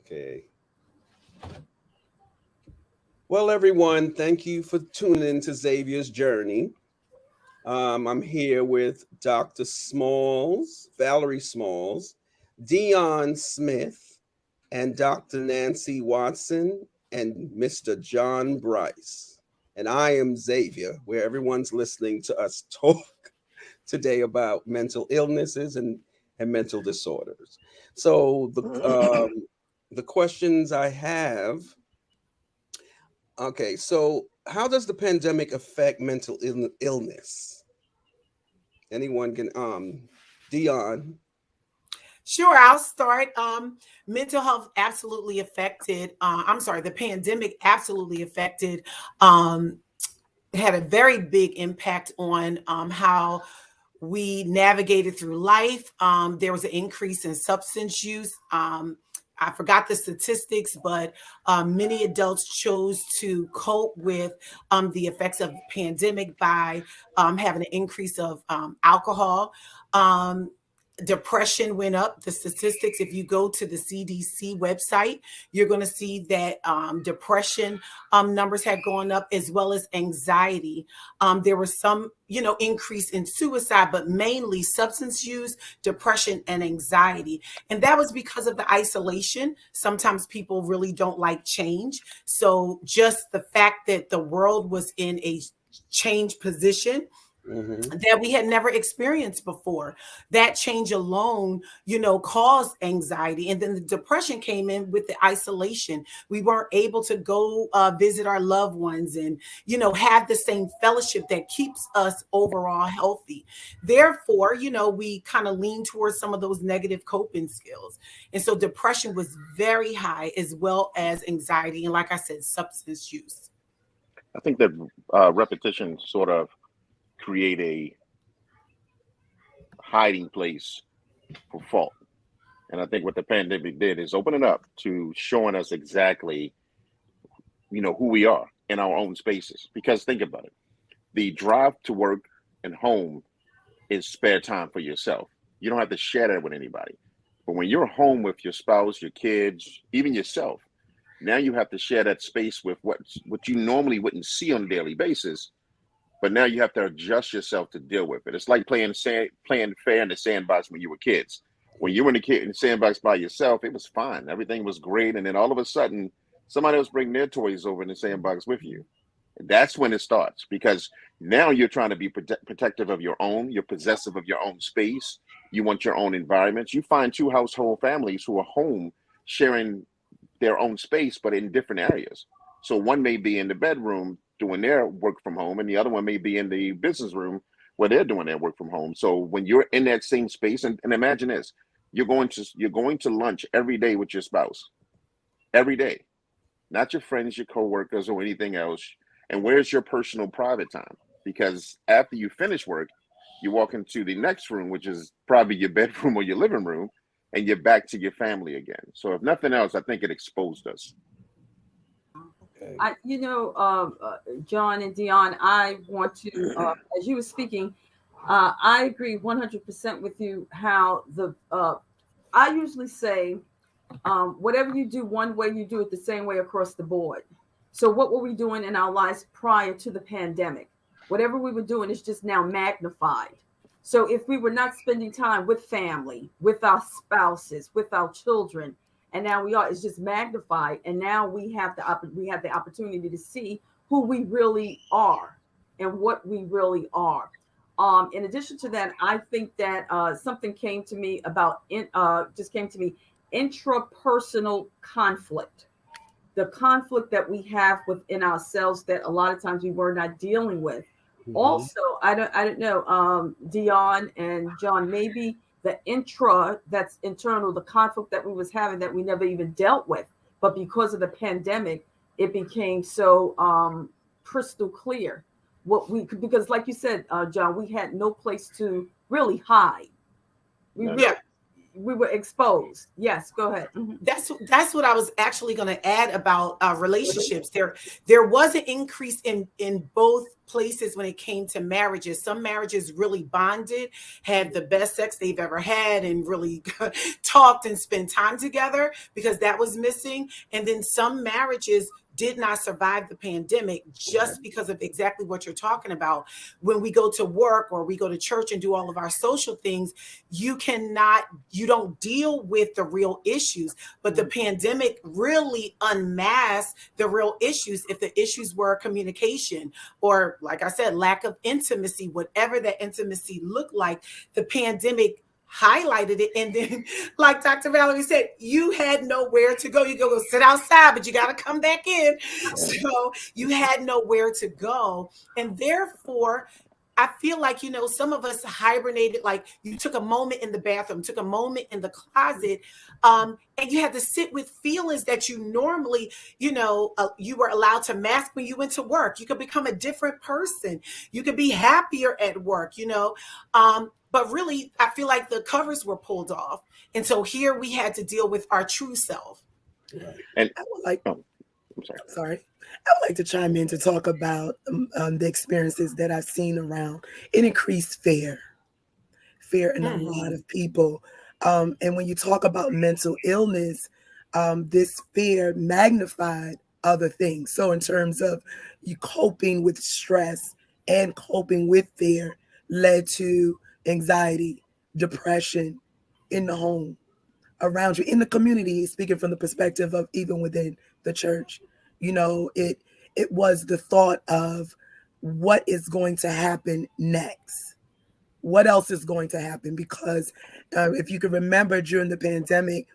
Okay. Well, everyone, thank you for tuning in to Xavier's Journey. I'm here with Dr. Smalls, Valerie Smalls, Dion Smith, and Dr. Nancy Watson, and Mr. John Bryce. And I am Xavier, where everyone's listening to us talk today about mental illnesses and mental disorders. So the questions I have. Okay, so how does the pandemic affect mental illness? Anyone can Dion. Sure, I'll start. Mental health absolutely affected. I'm sorry, the pandemic absolutely affected, had a very big impact on how we navigated through life. There was an increase in substance use. I forgot the statistics, but many adults chose to cope with the effects of the pandemic by having an increase of alcohol. Um, Depression went up. The statistics, if you go to the CDC website, you're going to see that depression numbers had gone up, as well as anxiety. There was some, increase in suicide, but mainly substance use, depression, and anxiety. And that was because of the isolation. Sometimes people really don't like change. So just the fact that the world was in a change position Mm-hmm. that we had never experienced before. That change alone, caused anxiety. And then the depression came in with the isolation. We weren't able to go visit our loved ones and, have the same fellowship that keeps us overall healthy. Therefore, we kind of lean towards some of those negative coping skills. And so depression was very high, as well as anxiety. And like I said, substance use. I think that repetition sort of create a hiding place for fault. And I think what the pandemic did is open it up to showing us exactly, who we are in our own spaces. Because think about it, the drive to work and home is spare time for yourself. You don't have to share that with anybody. But when you're home with your spouse, your kids, even yourself, now you have to share that space with what you normally wouldn't see on a daily basis. But now you have to adjust yourself to deal with it. It's like playing fair in the sandbox when you were kids. When you were in the sandbox by yourself, it was fine. Everything was great. And then all of a sudden, somebody else bring their toys over in the sandbox with you. And that's when it starts, because now you're trying to be protective of your own. You're possessive of your own space. You want your own environments. You find two household families who are home sharing their own space, but in different areas. So one may be in the bedroom doing their work from home, and the other one may be in the business room where they're doing their work from home. So when you're in that same space, and imagine this, you're going to lunch every day with your spouse, every day, not your friends, your coworkers, or anything else. And where's your personal private time? Because after you finish work, you walk into the next room, which is probably your bedroom or your living room, and you're back to your family again. So if nothing else, I think it exposed us. Okay. John and Dion, I want to, as you were speaking, I agree 100% with you. How I usually say, whatever you do one way, you do it the same way across the board. So what were we doing in our lives prior to the pandemic? Whatever we were doing is just now magnified. So if we were not spending time with family, with our spouses, with our children, and now we are, it's just magnified. And now we have the opportunity to see who we really are and what we really are. In addition to that, I think that something came to me intrapersonal conflict, the conflict that we have within ourselves that a lot of times we were not dealing with. Mm-hmm. Also, I don't know, Dion and John, maybe the that's internal, the conflict that we was having that we never even dealt with, but because of the pandemic, it became so crystal clear because like you said, John, we had no place to really hide. Yeah. we were exposed. Yes, go ahead. Mhm. That's what I was actually going to add about relationships. There was an increase in both places when it came to marriages. Some marriages really bonded, had the best sex they've ever had, and really talked and spent time together, because that was missing. And then some marriages did not survive the pandemic just because of exactly what you're talking about. When we go to work or we go to church and do all of our social things, you don't deal with the real issues. But the pandemic really unmasked the real issues. If the issues were communication, or like I said, lack of intimacy, whatever that intimacy looked like, the pandemic highlighted it. And then, like Dr. Valerie said, you had nowhere to go. You go sit outside, but you got to come back in. So you had nowhere to go. And therefore, I feel like, some of us hibernated, like you took a moment in the bathroom, took a moment in the closet, and you had to sit with feelings that you normally, you were allowed to mask when you went to work. You could become a different person. You could be happier at work, but really, I feel like the covers were pulled off. And so here we had to deal with our true self. Right. And I would like, I'm sorry. I would like to chime in to talk about the experiences that I've seen around it increased fear in a lot of people. And when you talk about mental illness, this fear magnified other things. So in terms of you coping with stress and coping with fear led to anxiety, depression in the home, around you, in the community, speaking from the perspective of even within the church. It was the thought of what is going to happen next. What else is going to happen? Because if you can remember during the pandemic,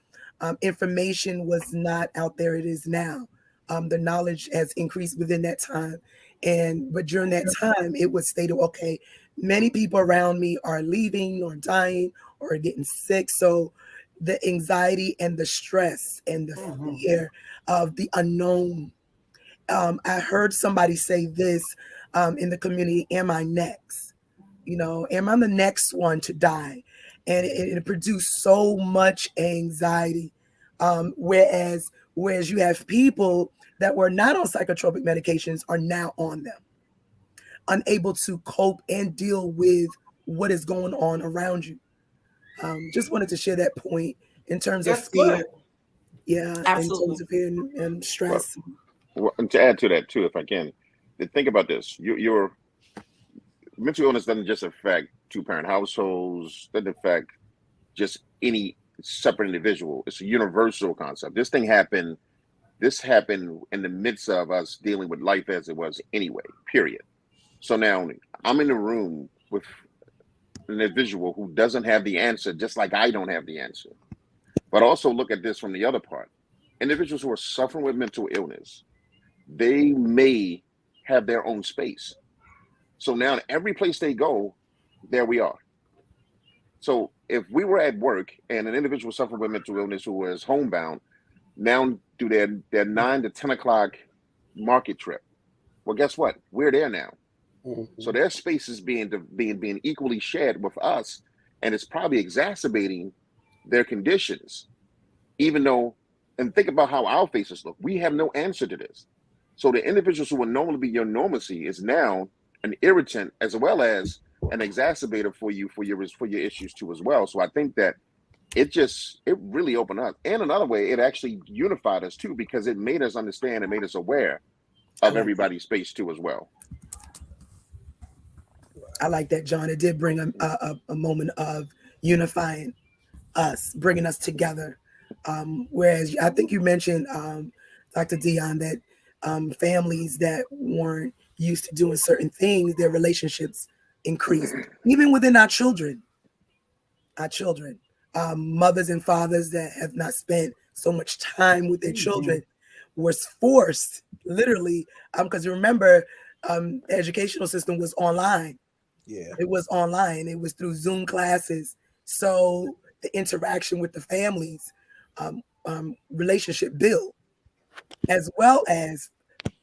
information was not out there. It is now. The knowledge has increased within that time. But during that time, it was stated, okay, many people around me are leaving or dying or getting sick. So the anxiety and the stress and the fear of the unknown. I heard somebody say this in the community, am I next? Am I the next one to die? And it produced so much anxiety. Whereas you have people that were not on psychotropic medications are now on them, unable to cope and deal with what is going on around you. Just wanted to share that point in terms of fear. Good. Yeah, Absolutely. in terms of fear and stress. Well, and to add to that too, if I can, think about this: your mental illness doesn't just affect two-parent households; doesn't affect just any separate individual. It's a universal concept. This happened in the midst of us dealing with life as it was anyway. Period. So now I'm in a room with an individual who doesn't have the answer, just like I don't have the answer. But also look at this from the other part. Individuals who are suffering with mental illness, they may have their own space. So now every place they go, there we are. So if we were at work and an individual suffering with mental illness who was homebound, now do their 9 to 10 o'clock market trip. Well, guess what? We're there now. So their space is being equally shared with us, and it's probably exacerbating their conditions. Even though, and think about how our faces look. We have no answer to this. So the individuals who would normally be your normalcy is now an irritant as well as an exacerbator for your issues too as well. So I think that it really opened up. And another way, it actually unified us too, because it made us understand and made us aware of everybody's space too as well. I like that, John. It did bring a moment of unifying us, bringing us together. Whereas I think you mentioned, Dr. Dion, that families that weren't used to doing certain things, their relationships increased. Even within our children, mothers and fathers that have not spent so much time with their children was forced, literally, because remember, the educational system was online. Yeah, it was online. It was through Zoom classes. So the interaction with the families, relationship built, as well as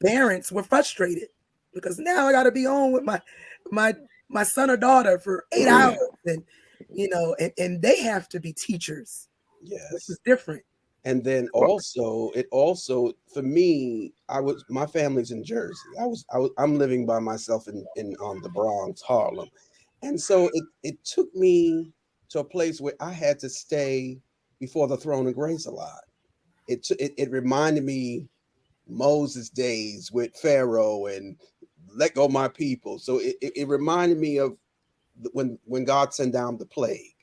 parents were frustrated because now I got to be on with my son or daughter for 8 hours, and and they have to be teachers, which Yes. is different. And then also, for me, my family's in Jersey. I'm living by myself in the Bronx, Harlem. And so it took me to a place where I had to stay before the throne of grace a lot. It reminded me Moses' days with Pharaoh and let go my people. So it reminded me of when God sent down the plague.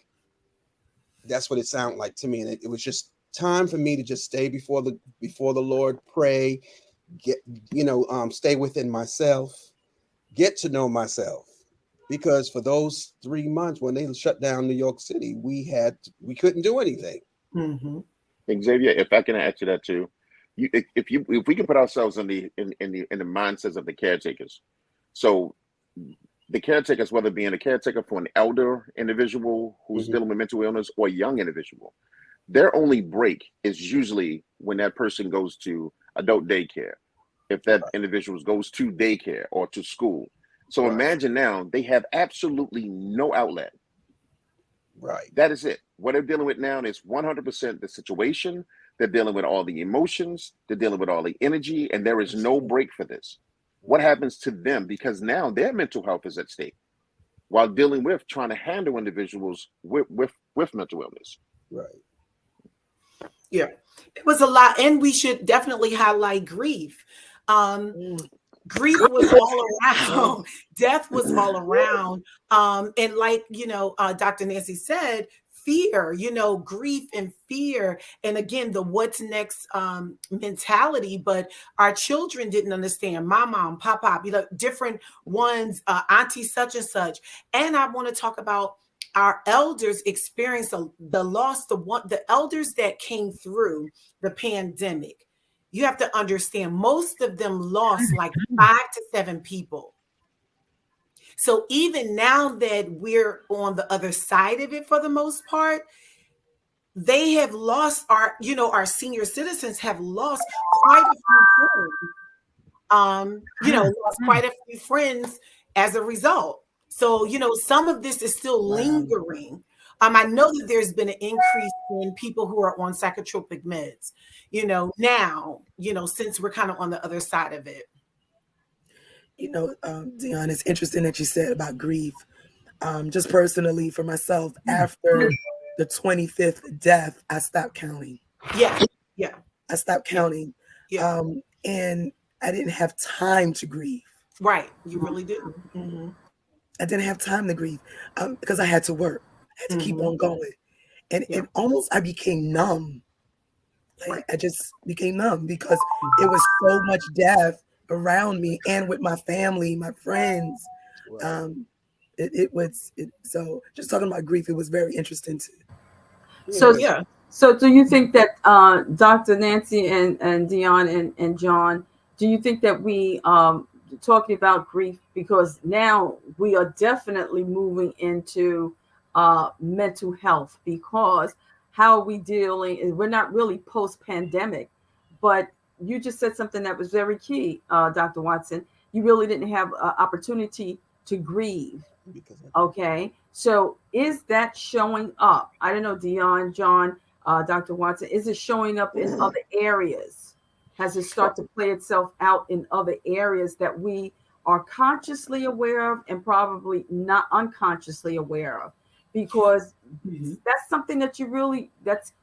That's what it sounded like to me. And it was just time for me to just stay before the Lord, pray, stay within myself, get to know myself. Because for those 3 months when they shut down New York City, we couldn't do anything. Mm-hmm. Xavier, if I can add to that too, if we can put ourselves in the mindsets of the caretakers. So the caretakers, whether being a caretaker for an elder individual who's dealing with mental illness or a young individual, their only break is usually when that person goes to adult daycare, if that individual goes to daycare or to school. So imagine now they have absolutely no outlet. Right. That is it. What they're dealing with now is 100% the situation. They're dealing with all the emotions. They're dealing with all the energy, and there is no break for this. What happens to them? Because now their mental health is at stake while dealing with trying to handle individuals with mental illness. Right. Yeah, it was a lot, and we should definitely highlight grief. Grief was all around. Death was all around. And like, Dr. Nancy said, fear, grief and fear. And again, the what's next mentality, but our children didn't understand. My mom, papa, different ones, auntie such and such. And I want to talk about our elders experience the loss, the elders that came through the pandemic. You have to understand, most of them lost like 5 to 7 people. So even now that we're on the other side of it, for the most part, they have lost our senior citizens have lost quite a few friends. Lost quite a few friends as a result. So, some of this is still lingering. I know that there's been an increase in people who are on psychotropic meds, now, since we're kind of on the other side of it. Dion, it's interesting that you said about grief. Just personally for myself, after the 25th death, I stopped counting. Yeah. I stopped counting. Yeah. And I didn't have time to grieve. Right. You really did. Mm-hmm. I didn't have time to grieve because I had to work. I had to keep on going. And almost I became numb. I just became numb because it was so much death around me and with my family, my friends. So just talking about grief, it was very interesting too. So do you think that Dr. Nancy and Dion and John, do you think that we talking about grief, because now we are definitely moving into mental health, because how are we dealing? We're not really post-pandemic, but you just said something that was very key, Dr. Watson. You really didn't have an opportunity to grieve. Okay, so is that showing up? I don't know, Dion, John, Dr. Watson, is it showing up in other areas? Has it started to play itself out in other areas that we are consciously aware of and probably not unconsciously aware of? Because that's something that you really, that's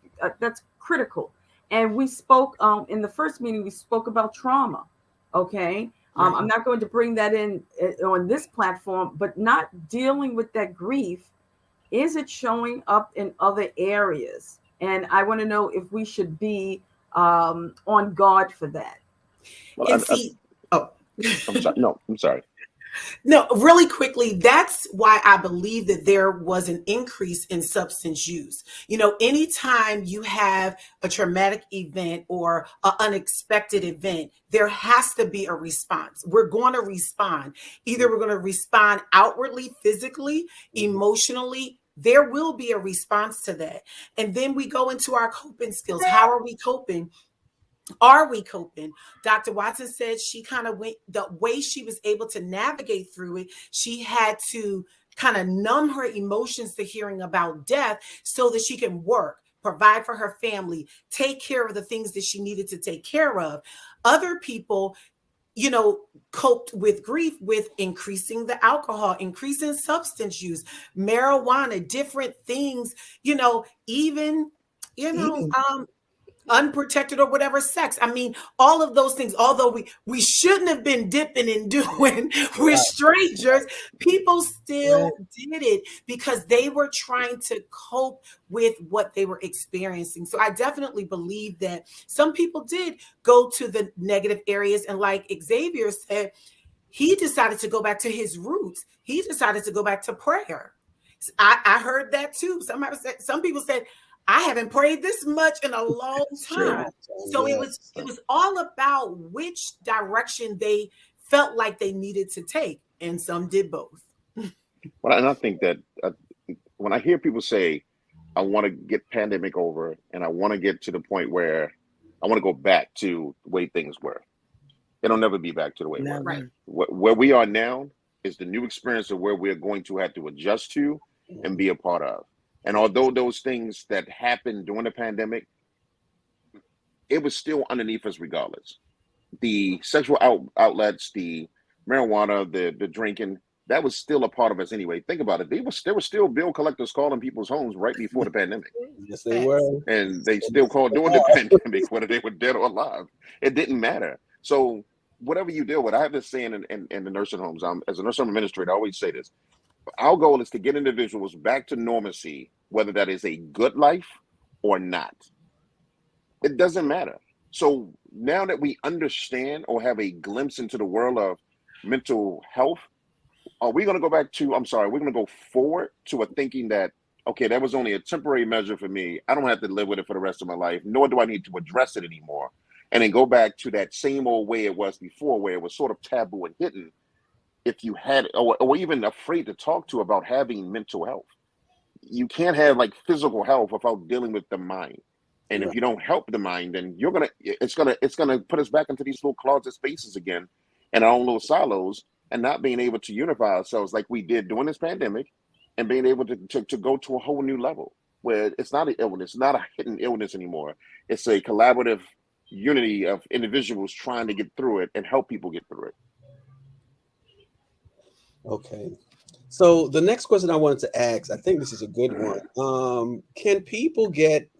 critical. And we spoke in the first meeting, we spoke about trauma. Okay. I'm not going to bring that in on this platform, but not dealing with that grief, is it showing up in other areas? And I want to know if we should be on guard for that. Well, I'm sorry. No, really quickly, that's why I believe that there was an increase in substance use. Anytime you have a traumatic event or an unexpected event, there has to be a response. We're going to respond. Either we're going to respond outwardly, physically, emotionally. There will be a response to that. And then we go into our coping skills. How are we coping? Are we coping? Dr. Watson said she kind of went, the way she was able to navigate through it, she had to kind of numb her emotions to hearing about death so that she can work, provide for her family, take care of the things that she needed to take care of. Other people, you know, coped with grief with increasing the alcohol, increasing substance use, marijuana, different things, you know, even, you know, unprotected or whatever sex. I mean, all of those things, although we shouldn't have been dipping and doing with strangers, people still did it because they were trying to cope with what they were experiencing. So I definitely believe that some people did go to the negative areas. And like Xavier said, he decided to go back to his roots. He decided to go back to prayer. I heard that too. Some people said, I haven't prayed this much in a long time. So it was all about which direction they felt like they needed to take, and some did both. Well, and I think that when I hear people say, I want to get pandemic over and I want to get to the point where I want to go back to the way things were, it'll never be back to the way it was. Right. Where we are now is the new experience of where we're going to have to adjust to and be a part of. And although those things that happened during the pandemic, it was still underneath us regardless. The sexual outlets, the marijuana, the drinking, that was still a part of us anyway. Think about it. There were still bill collectors calling people's homes right before the pandemic. Yes, they were. And they still called during the pandemic, whether they were dead or alive. It didn't matter. So whatever you deal with, I have this saying in the nursing homes. As a nursing home administrator, I always say this. Our goal is to get individuals back to normalcy, whether that is a good life or not. It doesn't matter. So now that we understand or have a glimpse into the world of mental health, are we going to go back to, we're going to go forward to a thinking that, okay, that was only a temporary measure for me. I don't have to live with it for the rest of my life, nor do I need to address it anymore. And then go back to that same old way it was before, where it was sort of taboo and hidden. If you had, or even afraid to talk to about having mental health, you can't have like physical health without dealing with the mind. And if you don't help the mind, then it's gonna put us back into these little closet spaces again, and our own little silos, and not being able to unify ourselves like we did during this pandemic, and being able to go to a whole new level where it's not an illness, not a hidden illness anymore. It's a collaborative unity of individuals trying to get through it and help people get through it. Okay. So the next question I wanted to ask, I think this is a good one. Can people get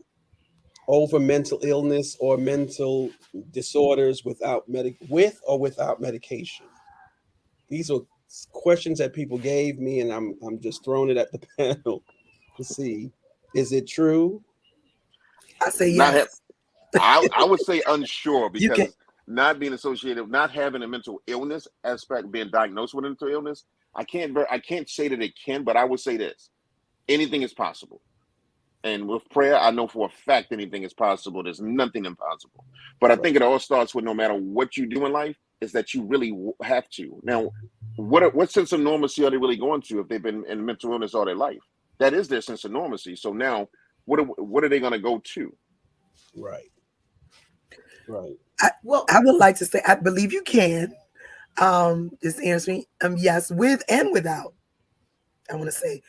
over mental illness or mental disorders with or without medication? These are questions that people gave me, and I'm just throwing it at the panel to see. Is it true? I say yes. I would say unsure, because not being associated, not having a mental illness aspect, being diagnosed with a mental illness, I can't say that it can, but I would say this: anything is possible. And with prayer, I know for a fact anything is possible. There's nothing impossible. But I think it all starts with, no matter what you do in life, is that you really have to. Now, what sense of normalcy are they really going to if they've been in mental illness all their life? That is their sense of normalcy. So now, what are they going to go to? Right. Right. I would like to say, I believe you can. Just answer me. Yes, with and without. I want to say,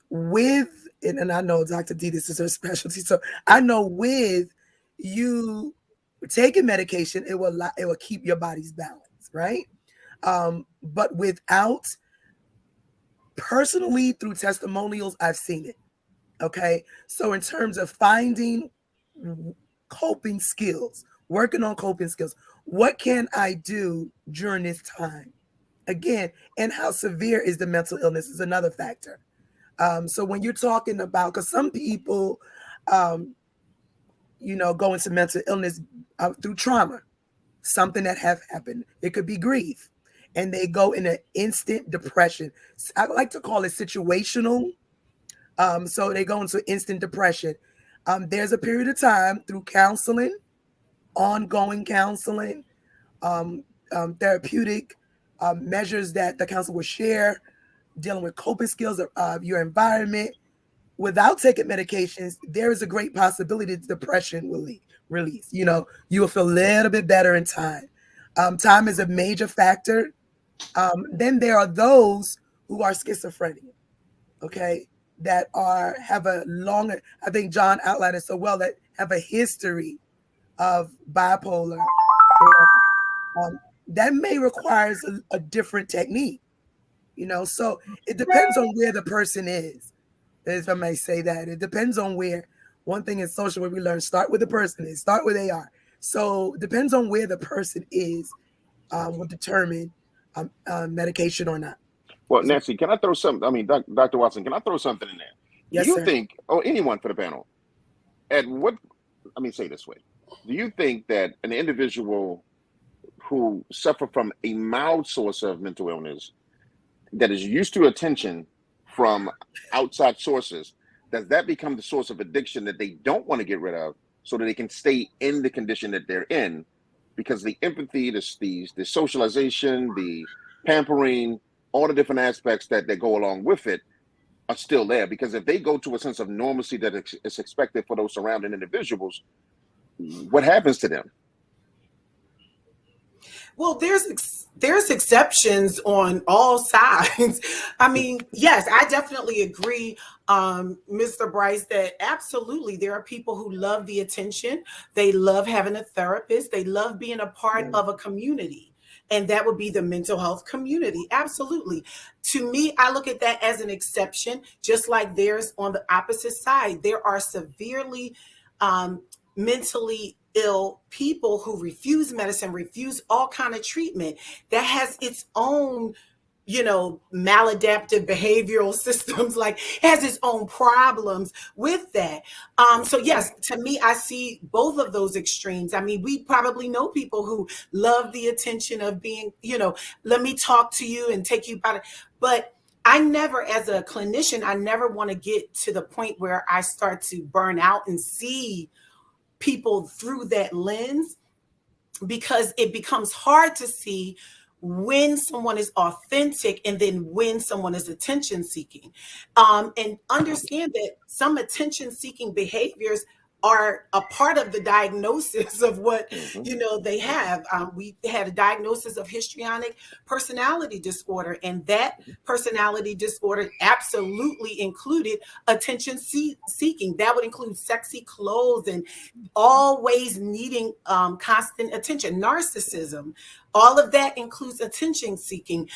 with, and I know Dr. D, this is her specialty. So I know with you taking medication, it will keep your body's balance, right? But without, personally, through testimonials, I've seen it. Okay. So in terms of finding coping skills, working on coping skills, what can I do during this time? Again, and how severe is the mental illness is another factor. So when you're talking about, because some people, go into mental illness through trauma, something that have happened. It could be grief, and they go in an instant depression. I like to call it situational. So they go into instant depression. There's a period of time through counseling, ongoing counseling, therapeutic measures that the counselor will share, dealing with coping skills of your environment. Without taking medications, there is a great possibility that depression will release. You will feel a little bit better in time. Time is a major factor. Then there are those who are schizophrenic, okay, that have a longer, I think John outlined it so well, that have a history of bipolar, that may require a different technique, so it depends on where the person is, if I may say that. It depends on where. One thing in social where we learn, start with the person is, start where they are. So it depends on where the person is, will determine medication or not. Well, Nancy, can I throw something? I mean, Dr. Watson, can I throw something in there? Yes, Do you sir. think, or anyone for the panel, let me say it this way. Do you think that an individual who suffer from a mild source of mental illness that is used to attention from outside sources, does that become the source of addiction that they don't want to get rid of so that they can stay in the condition that they're in? Because the empathy, the socialization, the pampering, all the different aspects that go along with it are still there. Because if they go to a sense of normalcy that is expected for those surrounding individuals, what happens to them? Well, there's exceptions on all sides. I mean, yes, I definitely agree, Mr. Bryce, that absolutely there are people who love the attention. They love having a therapist. They love being a part of a community. And that would be the mental health community. Absolutely. To me, I look at that as an exception, just like there's on the opposite side. There are severely mentally ill people who refuse medicine, refuse all kind of treatment that has its own, maladaptive behavioral systems, like has its own problems with that. So yes, to me, I see both of those extremes. I mean, we probably know people who love the attention of being, let me talk to you and take you by it. But I never, as a clinician, I never want to get to the point where I start to burn out and see people through that lens, because it becomes hard to see when someone is authentic and then when someone is attention seeking, and understand that some attention seeking behaviors are a part of the diagnosis of what they have. We had a diagnosis of histrionic personality disorder, and that personality disorder absolutely included attention seeking. That would include sexy clothes and always needing constant attention. Narcissism, all of that includes attention seeking.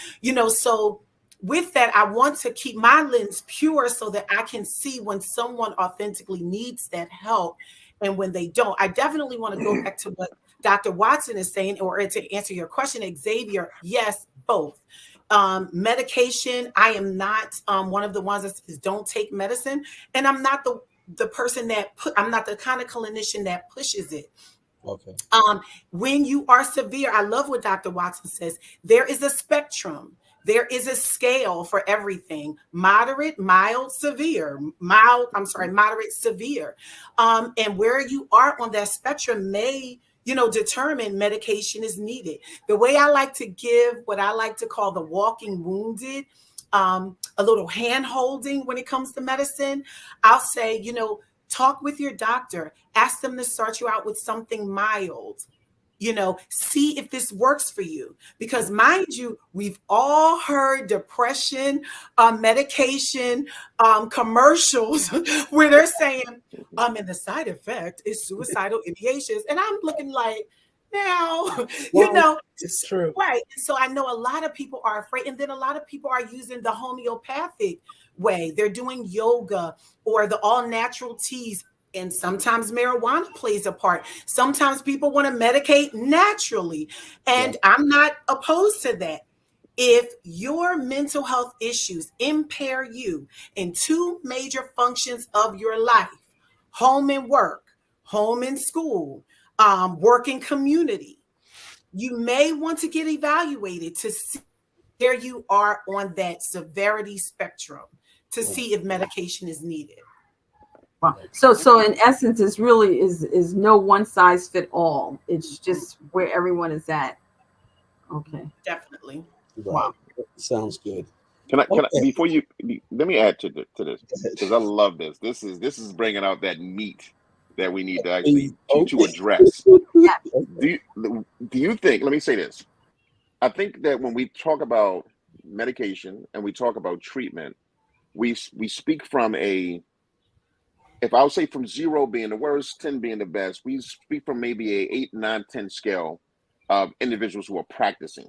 So with that, I want to keep my lens pure so that I can see when someone authentically needs that help and when they don't. I definitely want to go back to what Dr. Watson is saying, or to answer your question, Xavier, yes, both. Medication, I am not one of the ones that says don't take medicine. And I'm not the person I'm not the kind of clinician that pushes it. Okay. When you are severe, I love what Dr. Watson says. There is a spectrum. There is a scale for everything: moderate, mild, severe, moderate, severe. And where you are on that spectrum may, determine medication is needed. The way I like to give what I like to call the walking wounded, a little hand holding when it comes to medicine, I'll say, talk with your doctor, ask them to start you out with something mild. See if this works for you. Because mind you, we've all heard depression medication commercials where they're saying, and the side effect is suicidal ideations. And I'm looking like, now, it's true. Right. So I know a lot of people are afraid. And then a lot of people are using the homeopathic way. They're doing yoga or the all natural teas. And sometimes marijuana plays a part. Sometimes people want to medicate naturally. And I'm not opposed to that. If your mental health issues impair you in two major functions of your life, home and work, home and school, work and community, you may want to get evaluated to see where you are on that severity spectrum to see if medication is needed. Wow. So in essence, it's really is no one size fit all. It's just where everyone is at. Okay. Definitely. Right. Wow. Sounds good. Can I before you let me add to this, because I love this. This is bringing out that meat that we need to actually to address. Do you think? Let me say this. I think that when we talk about medication and we talk about treatment, we speak from if I would say from 0 being the worst, 10 being the best, we speak from maybe a 8, 9, 10 scale of individuals who are practicing.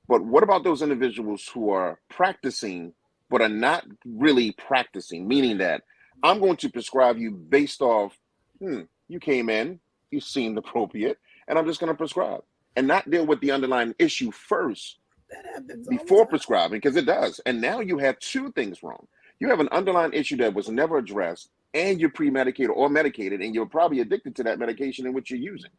But what about those individuals who are practicing but are not really practicing? Meaning that I'm going to prescribe you based off, you came in, you seemed appropriate, and I'm just going to prescribe and not deal with the underlying issue first before prescribing, because it does. And now you have two things wrong. You have an underlying issue that was never addressed, and you're pre-medicated or medicated, and you're probably addicted to that medication in which you're using.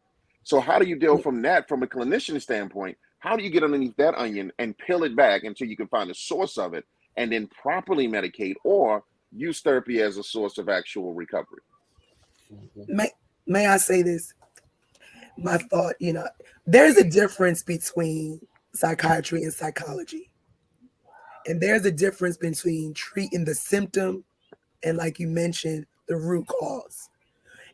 So how do you deal from that, from a clinician standpoint? How do you get underneath that onion and peel it back until you can find the source of it and then properly medicate or use therapy as a source of actual recovery? May I say this? My thought, there's a difference between psychiatry and psychology. And there's a difference between treating the symptom and, like you mentioned, the root cause.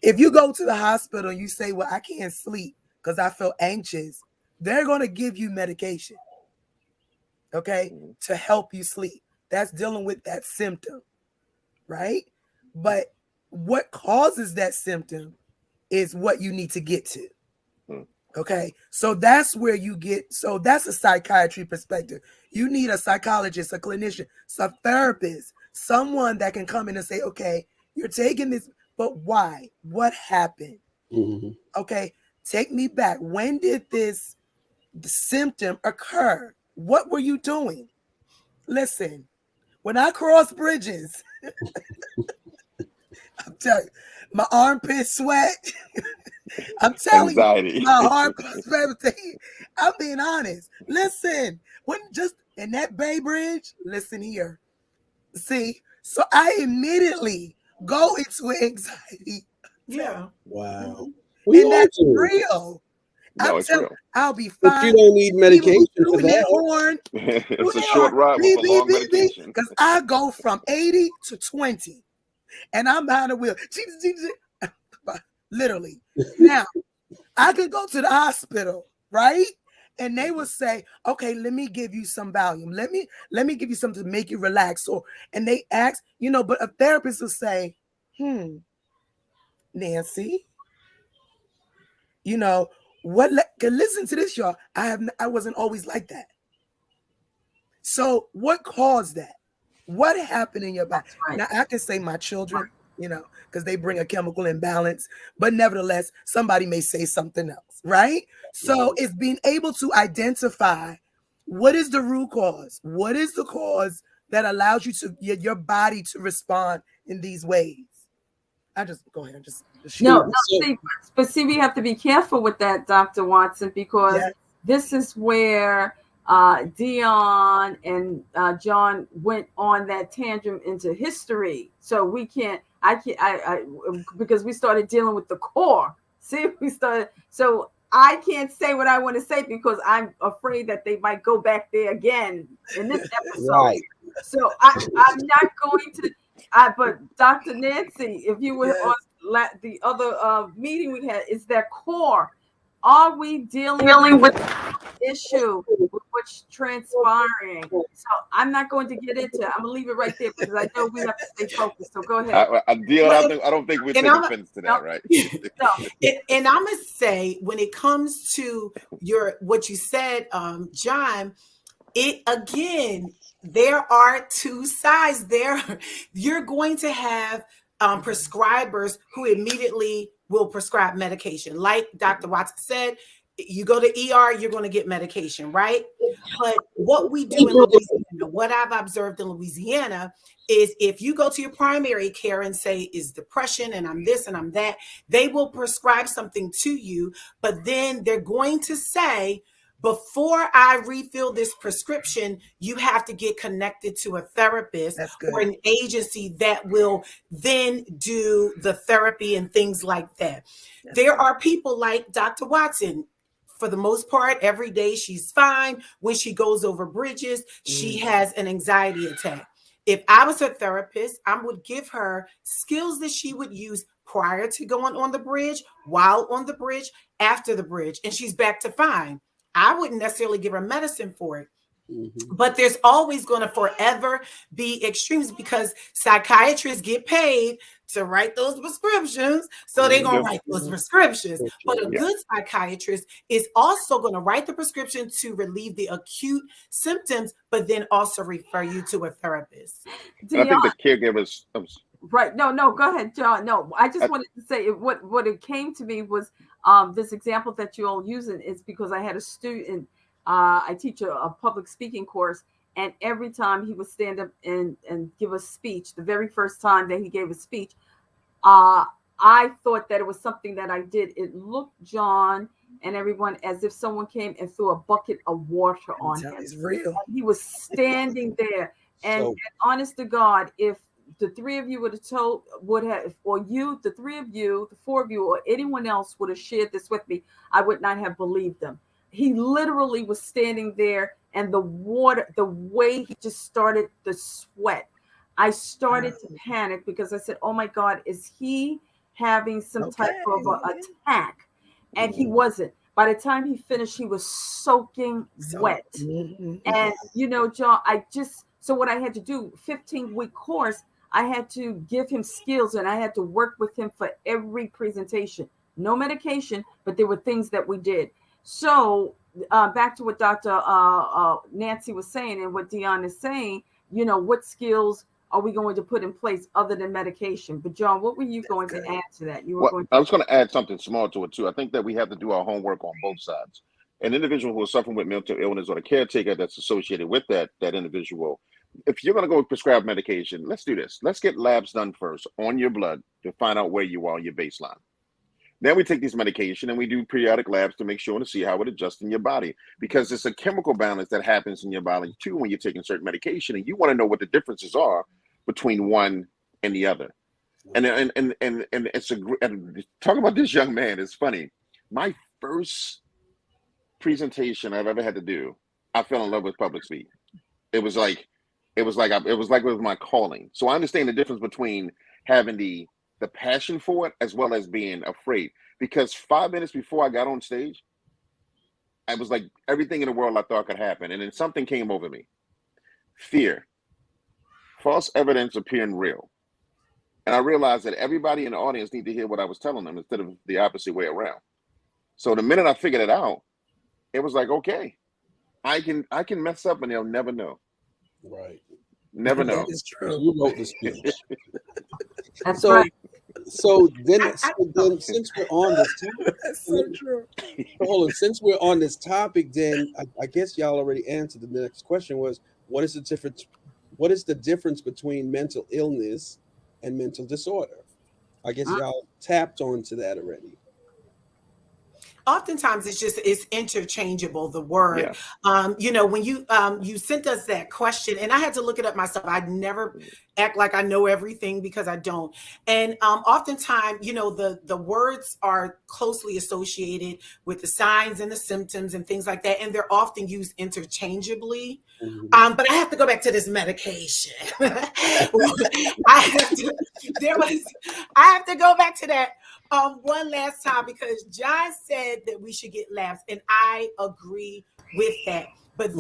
If you go to the hospital and you say, well, I can't sleep because I feel anxious, they're going to give you medication, okay, to help you sleep. That's dealing with that symptom, right? But what causes that symptom is what you need to get to. Okay, so that's where you get, so that's a psychiatry perspective. You need a psychologist, a clinician, a therapist, someone that can come in and say, okay, you're taking this, but why? What happened? Okay, take me back. When did the symptom occur? What were you doing? Listen, when I cross bridges, I'm telling you, my armpit sweat. I'm telling Anxiety. you, my heart goes everything. I'm being honest. Listen, when just in that Bay Bridge, listen here. See, so I immediately go into anxiety. Yeah. Wow. And that's real. No, it's real. I'll be But fine. you don't need medication for that. Horn, It's a short ride with a long medication. because I go from 80 to 20 and I'm behind the wheel. Literally. Now, I could go to the hospital, right? And they will say, okay, let me give you some Valium. Let me give you something to make you relax. And they ask, but a therapist will say, Nancy, listen to this, y'all. I wasn't always like that. So what caused that? What happened in your body? Right. Now I can say my children, because they bring a chemical imbalance, but nevertheless, somebody may say something else, right? So it's being able to identify what is the root cause, what is the cause that allows you to your body to respond in these ways. I just go ahead and just see, we have to be careful with that, Dr. Watson, because this is where Dion and John went on that tangent into history. So we can't. I because we started dealing with the core. See, so I can't say what I want to say because I'm afraid that they might go back there again in this episode. Right. So I'm not going to. But Dr. Nancy, if you were on the other meeting we had, is that core? Are we dealing with the issue with what's transpiring? So I'm not going to get into it. I'm gonna leave it right there because I know we have to stay focused. So go ahead. I don't think we take offense to that, right? No. And I'm gonna say, when it comes to what you said, John, there are two sides there. You're going to have prescribers who immediately will prescribe medication. Like Dr. Watson said, you go to ER, you're going to get medication, right? But what we do in Louisiana, what I've observed in Louisiana, is if you go to your primary care and say, is depression and I'm this and I'm that, they will prescribe something to you, but then they're going to say, before I refill this prescription, you have to get connected to a therapist or an agency that will then do the therapy and things like that. There are people like Dr. Watson. For the most part, every day she's fine. When she goes over bridges, she has an anxiety attack. If I was her therapist, I would give her skills that she would use prior to going on the bridge, while on the bridge, after the bridge, and she's back to fine. I wouldn't necessarily give her medicine for it. Mhm. But there's always going to forever be extremes because psychiatrists get paid to write those prescriptions. So they're They going do. to write those prescriptions. But a Yeah. good psychiatrist is also going to write the prescription to relieve the acute symptoms, but then also refer you to a therapist. And I think the Dion, caregivers. right? No, go ahead, John. No, I just I- wanted to say what it came to me was this example that you all using is because I had a student. I teach a public speaking course, and every time he would stand up and give a speech, the very first time that he gave a speech, I thought that it was something that I did. It looked, John and everyone, as if someone came and threw a bucket of water on him. It's real. He was standing there, and, So- and honest to God, if the three of you would have, or you, the three of you, the four of you, or anyone else would have shared this with me, I would not have believed them. He literally was standing there, and the water, the way he just started to sweat, I started to panic because I said, "Oh my God, is he having some type of attack?" And he wasn't. By the time he finished, he was soaking wet. Mhm. And John, so what I had to do, 15-week course, I had to give him skills, and I had to work with him for every presentation. No medication, but there were things that we did. So back to what Dr. Nancy was saying and what Dion is saying, what skills are we going to put in place other than medication? But John, what were you going to add to that? I was going to add something small to it too. I think that we have to do our homework on both sides. An individual who is suffering with mental illness or the caretaker that's associated with that individual, if you're going to go prescribe medication, let's do this. Let's get labs done first on your blood to find out where you are on your baseline. Then we take these medication and we do periodic labs to make sure to see how it adjusts in your body, because it's a chemical balance that happens in your body too when you're taking certain medication, and you want to know what the differences are between one and the other. And it's and talk about this young man. It's funny. My first presentation I've ever had to do, I fell in love with public speaking. It was like it was my calling. So I understand the difference between having the passion for it as well as being afraid. Because 5 minutes before I got on stage, I was like, everything in the world I thought could happen, and then something came over me. Fear, false evidence appearing real. And I realized that everybody in the audience need to hear what I was telling them instead of the opposite way around. So the minute I figured it out, it was like, okay, I can mess up and they'll never know. Right. Never know. That is true. You wrote the speech. That's So, right. so then since we're on this topic, That's so true. hold on, since we're on this topic, then I guess y'all already answered the next question was, what is the difference between mental illness and mental disorder? I guess y'all tapped onto that already. Oftentimes it's interchangeable, the word. Yeah. When you sent us that question, and I had to look it up myself. I never act like I know everything because I don't. And oftentimes, the words are closely associated with the signs and the symptoms and things like that, and they're often used interchangeably. Mhm. But I have to go back to this medication. I have to go back to that one last time, because John said that we should get labs, and I agree with that. But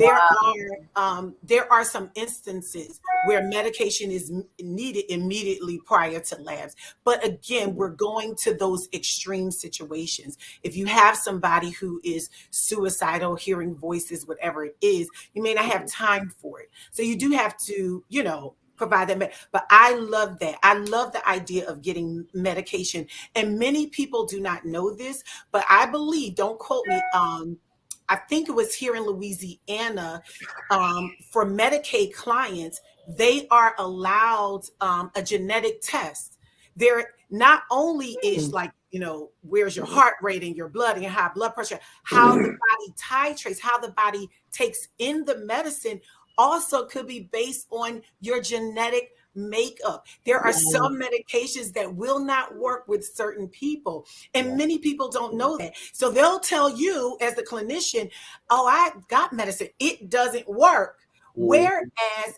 there are some instances where medication is needed immediately prior to labs. But again, we're going to those extreme situations. If you have somebody who is suicidal, hearing voices, whatever it is, you may not have time for it. So you do have to, provide that. But I love that. I love the idea of getting medication. And many people do not know this, but I believe, don't quote me, I think it was here in Louisiana, for Medicaid clients, they are allowed a genetic test. There not only is like, where's your heart rate and your blood and your high blood pressure, how the body titrates, how the body takes in the medicine also could be based on your genetic makeup. There are some medications that will not work with certain people, and many people don't know that. So they'll tell you as the clinician, oh, I got medicine, it doesn't work. Whereas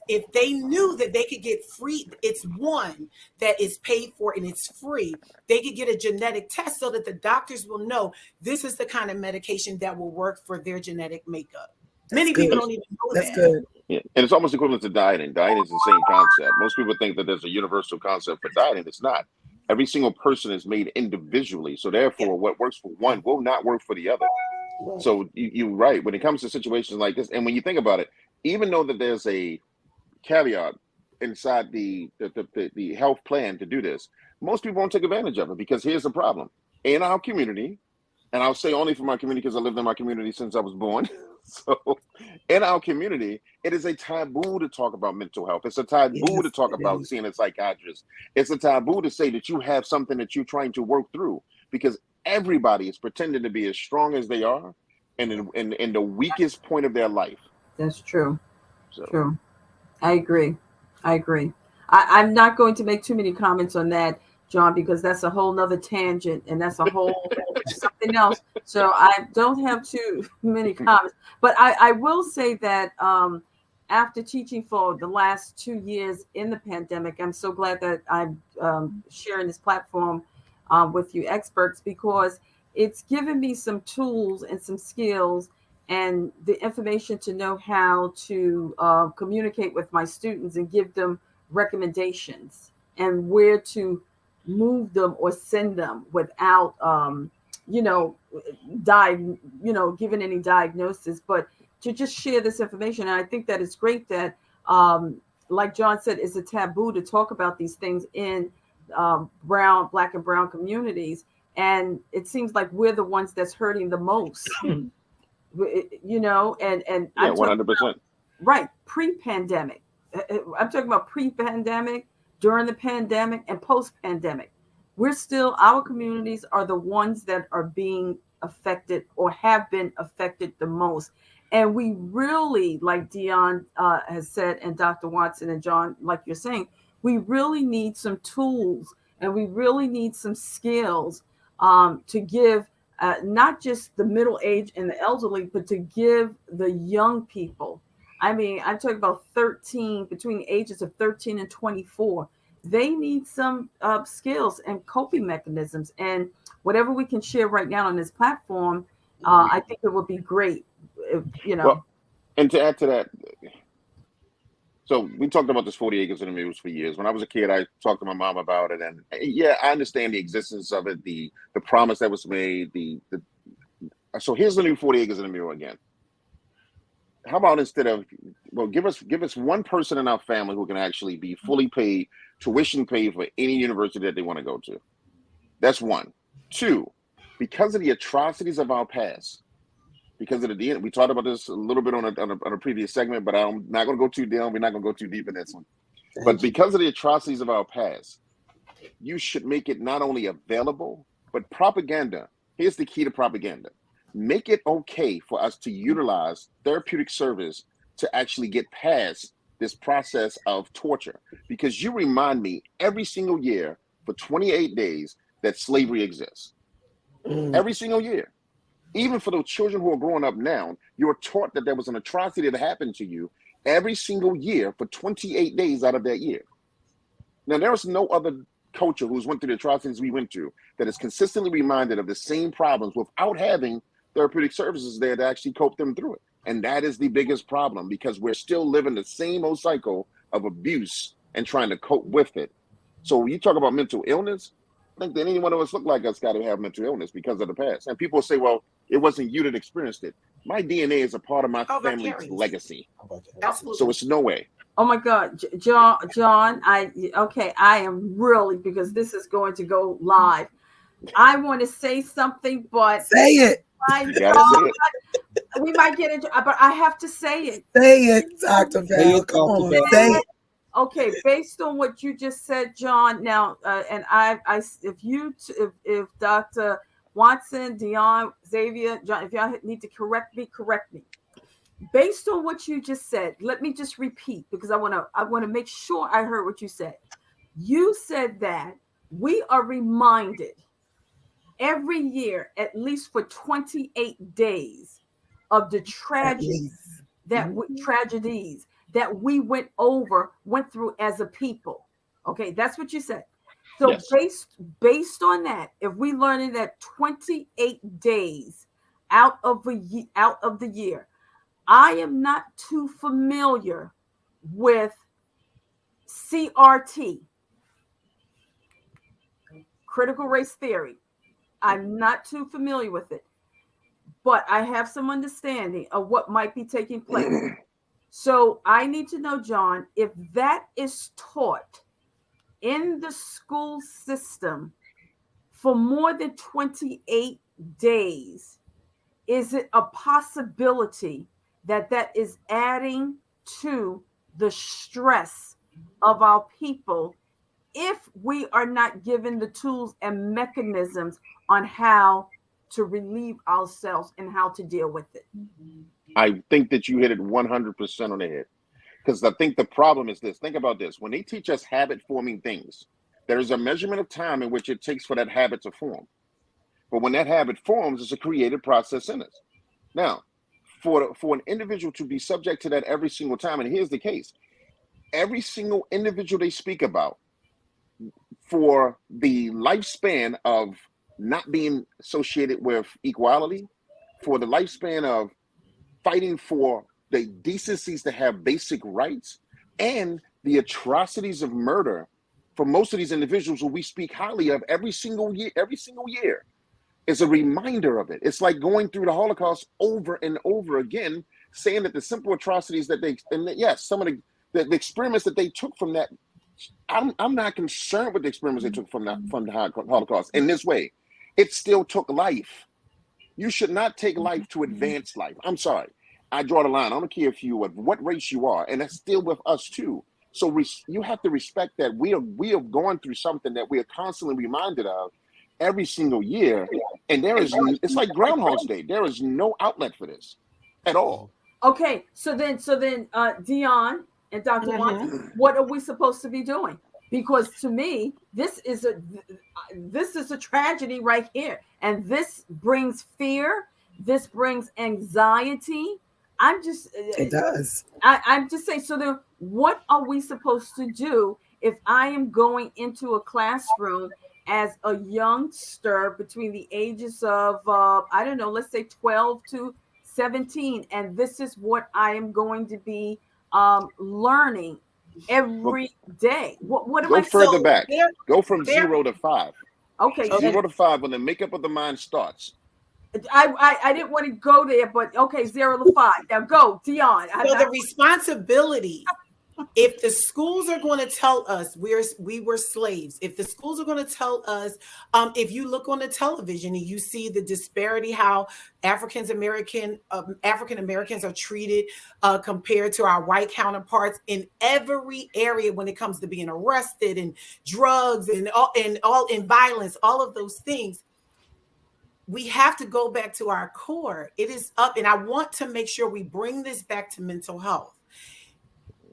if they knew that they could get free, it's one that is paid for and it's free, they could get a genetic test so that the doctors will know this is the kind of medication that will work for their genetic makeup. Many people don't even know That's that. good. Yeah. And it's almost equivalent to dieting. Dieting is the same concept. Most people think that there's a universal concept for dieting. It's not. Every single person is made individually. So therefore, what works for one will not work for the other. So you're right. When it comes to situations like this, and when you think about it, even though that there's a caveat inside the health plan to do this, most people won't take advantage of it because here's the problem. In our community, and I'll say only for my community because I lived in my community since I was born. So in our community, it is a taboo to talk about mental health. It's a taboo to talk about seeing a psychiatrist. It's a taboo to say that you have something that you're trying to work through because everybody is pretending to be as strong as they are and in the weakest point of their life. That's true. So. True. I agree. I'm not going to make too many comments on that, John, because that's a whole nother tangent and that's a whole something else. So I don't have too many comments, but I will say that after teaching for the last 2 years in the pandemic, I'm so glad that I'm sharing this platform with you experts because it's given me some tools and some skills and the information to know how to communicate with my students and give them recommendations and where to move them or send them without, giving any diagnosis, but to just share this information. And I think that it's great that, like John said, it's a taboo to talk about these things in Black and brown communities. And it seems like we're the ones that's hurting the most. And Yeah, I'm 100%. Right, pre-pandemic. I'm talking about pre-pandemic, during the pandemic, and post-pandemic. Our communities are the ones that are being affected or have been affected the most. And we really, like Dion has said, and Dr. Watson and John, like you're saying, we really need some tools and we really need some skills to give not just the middle age and the elderly, but to give the young people. I mean, I'm talking about between the ages of 13 and 24. They need some skills and coping mechanisms. And whatever we can share right now on this platform, I think it would be great. Well, and to add to that, so we talked about this 40 acres and a mule for years. When I was a kid, I talked to my mom about it. And yeah, I understand the existence of it, the promise that was made. So here's the new 40 acres and a mule again. How about instead of, give us one person in our family who can actually be fully paid, tuition paid for any university that they want to go to. That's one. Two, because of the atrocities of our past, because of we talked about this a little bit on a previous segment, but I'm not going to go too down. We're not going to go too deep in this one. But because of the atrocities of our past, you should make it not only available, but propaganda. Here's the key to propaganda. Make it okay for us to utilize therapeutic service to actually get past this process of torture. Because you remind me every single year for 28 days that slavery exists. Every single year. Even for those children who are growing up now, you're taught that there was an atrocity that happened to you every single year for 28 days out of that year. Now, there is no other culture who's went through the atrocities we went through that is consistently reminded of the same problems without having therapeutic services there to actually cope them through it. And that is the biggest problem because we're still living the same old cycle of abuse and trying to cope with it. So when you talk about mental illness, I think that any one of us look like us got to have mental illness because of the past. And people say, well, it wasn't you that experienced it. My DNA is a part of my family's legacy. Absolutely. So it's no way. Oh my God, John, I am really, because this is going to go live. I want to say something, but say it. We might get into, but I have to say it. Say it, Dr. Val. Come on, say it. Okay, based on what you just said, John. Now, and if Dr. Watson, Dion, Xavier, John, if y'all need to correct me. Based on what you just said, let me just repeat because I want to make sure I heard what you said. You said that we are reminded every year, at least for 28 days, of the tragedies that we went through as a people. Okay, that's what you said. So yes. based on that, if we learn that 28 days out of the year, I am not too familiar with CRT, critical race theory. I'm not too familiar with it, but I have some understanding of what might be taking place. So I need to know, John, if that is taught in the school system for more than 28 days, is it a possibility that that is adding to the stress of our people if we are not given the tools and mechanisms on how to relieve ourselves and how to deal with it? I think that you hit it 100% on the head. Because I think the problem is this. Think about this. When they teach us habit forming things, there is a measurement of time in which it takes for that habit to form. But when that habit forms, it's a creative process in us. Now, for an individual to be subject to that every single time, and here's the case, every single individual they speak about for the lifespan of not being associated with equality, for the lifespan of fighting for the decencies to have basic rights, and the atrocities of murder for most of these individuals who we speak highly of every single year is a reminder of it. It's like going through the Holocaust over and over again, saying that the simple atrocities that they, and yes, some of the experiments that they took from that, I'm not concerned with the experiments they took from the Holocaust in this way. It still took life. You should not take life to advance life. I'm sorry. I draw the line. I don't care if you what race you are, and that's still with us too. So you have to respect that we have gone through something that we are constantly reminded of every single year, and it's like Groundhog's Day. There is no outlet for this at all. Okay, so then, Dion and Dr. Watson, what are we supposed to be doing? Because to me, this is a tragedy right here, and this brings fear. This brings anxiety. It does. I'm just saying. So then, what are we supposed to do if I am going into a classroom as a youngster between the ages of I don't know, let's say 12 to 17, and this is what I am going to be learning every day? What am I? Go further back. Go from 0 to 5. Okay, 0 to 5 when the makeup of the mind starts. I didn't want to go there, but okay, 0 to 5. Now go, Dion. So the responsibility, if the schools are going to tell us we were slaves, if the schools are going to tell us, if you look on the television and you see the disparity, how African Americans are treated compared to our white counterparts in every area when it comes to being arrested and drugs and all in violence, all of those things. We have to go back to our core. It is up, and I want to make sure we bring this back to mental health.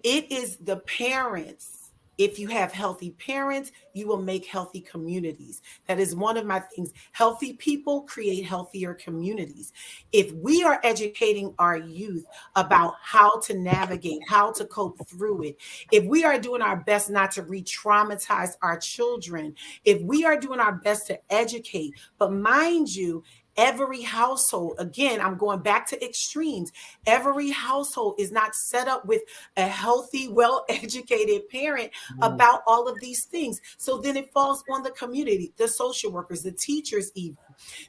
It is the parents. If you have healthy parents, you will make healthy communities. That is one of my things. Healthy people create healthier communities. If we are educating our youth about how to navigate, how to cope through it, if we are doing our best not to re-traumatize our children, if we are doing our best to educate, but mind you, every household, again, I'm going back to extremes. Every household is not set up with a healthy, well-educated parent about all of these things. So then it falls on the community, the social workers, the teachers even,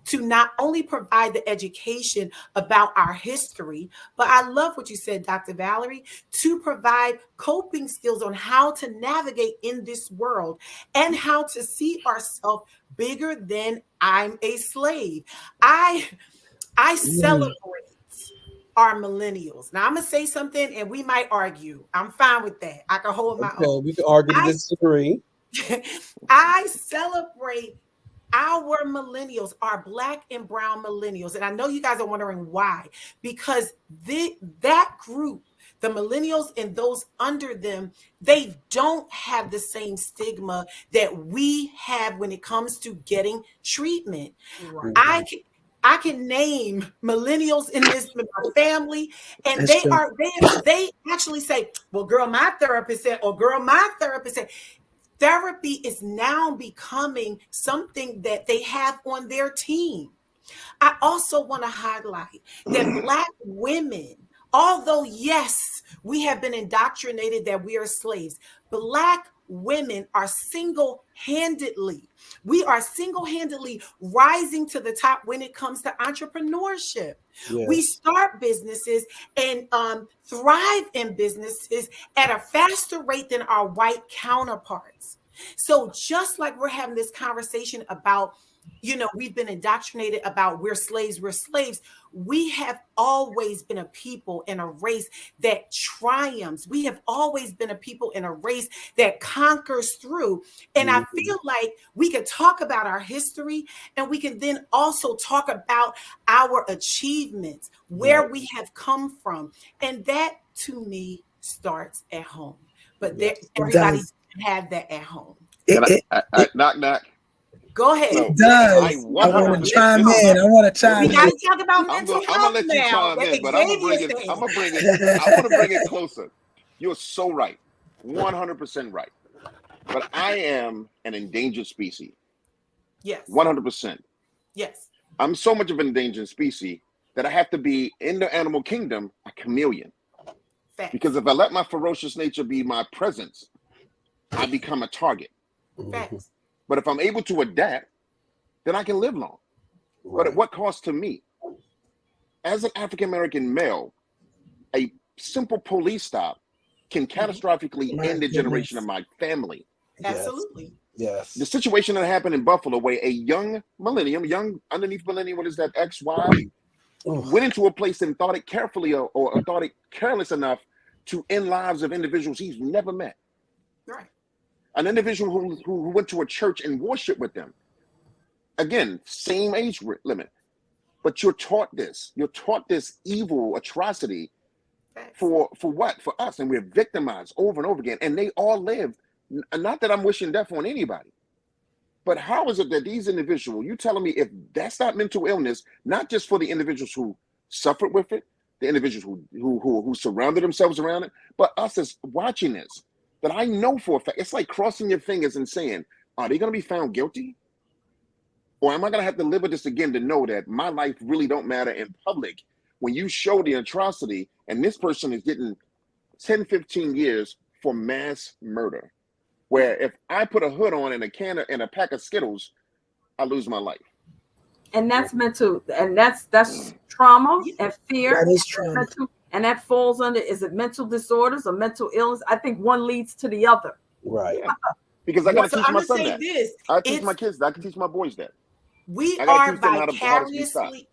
to not only provide the education about our history, but I love what you said, Dr. Valerie, to provide coping skills on how to navigate in this world and how to see ourselves bigger than I'm a slave. I celebrate our millennials. Now I'm gonna say something and we might argue. I'm fine with that. I can hold my own. We can argue to disagree. I celebrate our millennials, our Black and brown millennials. And I know you guys are wondering why, because that group, the millennials and those under them, they don't have the same stigma that we have when it comes to getting treatment. Right. I can name millennials in my family, and they actually say, well, girl, my therapist said, or girl, my therapist said. Therapy is now becoming something that they have on their team. I also want to highlight that Black women Although, yes, we have been indoctrinated that we are slaves, Black women are single-handedly rising to the top when it comes to entrepreneurship. Yes. We start businesses and thrive in businesses at a faster rate than our white counterparts. So just like we're having this conversation about, we've been indoctrinated about we're slaves. We have always been a people in a race that triumphs. We have always been a people in a race that conquers through. And I feel like we could talk about our history, and we can then also talk about our achievements, where we have come from. And that, to me, starts at home. But everybody doesn't have that at home. Knock, knock. Go ahead. It does. I want to chime in. We got to talk about mental health. I'm gonna let you chime in, but I'm gonna bring it. I want to bring it closer. You're so right, 100% right. But I am an endangered species. Yes. 100%. Yes. I'm so much of an endangered species that I have to be in the animal kingdom a chameleon. Facts. Because if I let my ferocious nature be my presence, I become a target. Facts. But if I'm able to adapt, then I can live long. Right. But at what cost to me? As an African-American male, a simple police stop can catastrophically end the generation of my family. Absolutely. Yes. The situation that happened in Buffalo, where a young underneath millennium, what is that, XY, went into a place and thought it carefully or thought it careless enough to end lives of individuals he's never met. Right. An individual who went to a church and worshiped with them. Again, same age limit. But you're taught this. You're taught this evil atrocity for what? For us. And we're victimized over and over again. And they all live. Not that I'm wishing death on anybody. But how is it that these individuals, you telling me if that's not mental illness, not just for the individuals who suffered with it, the individuals who surrounded themselves around it, but us as watching this, that I know for a fact, it's like crossing your fingers and saying, are they going to be found guilty? Or am I going to have to live with this again to know that my life really don't matter in public when you show the atrocity and this person is getting 10, 15 years for mass murder? Where if I put a hood on and a pack of Skittles, I lose my life. And that's mental, and that's trauma and fear. That is trauma. And that falls under, is it mental disorders or mental illness? I think one leads to the other. Right. Yeah. Because I got to teach my son that. I teach my kids that. I can teach my boys that. We are vicariously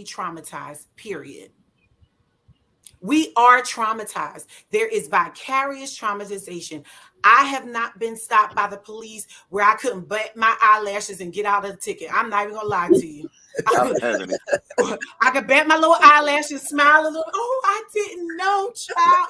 traumatized, period. We are traumatized. There is vicarious traumatization. I have not been stopped by the police where I couldn't bat my eyelashes and get out of the ticket. I'm not even gonna lie to you. I could bat my little eyelashes, smile a little. Oh, I didn't know, child.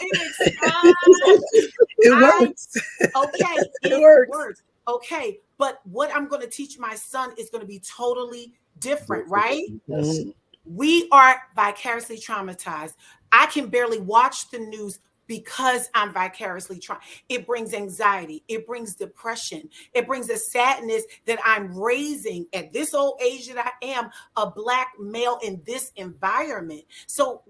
It works. Okay, It works. Okay, but what I'm going to teach my son is going to be totally different, right? Yes. We are vicariously traumatized. I can barely watch the news because I'm vicariously it brings anxiety. It brings depression. It brings a sadness that I'm raising at this old age that I am, a Black male in this environment. So,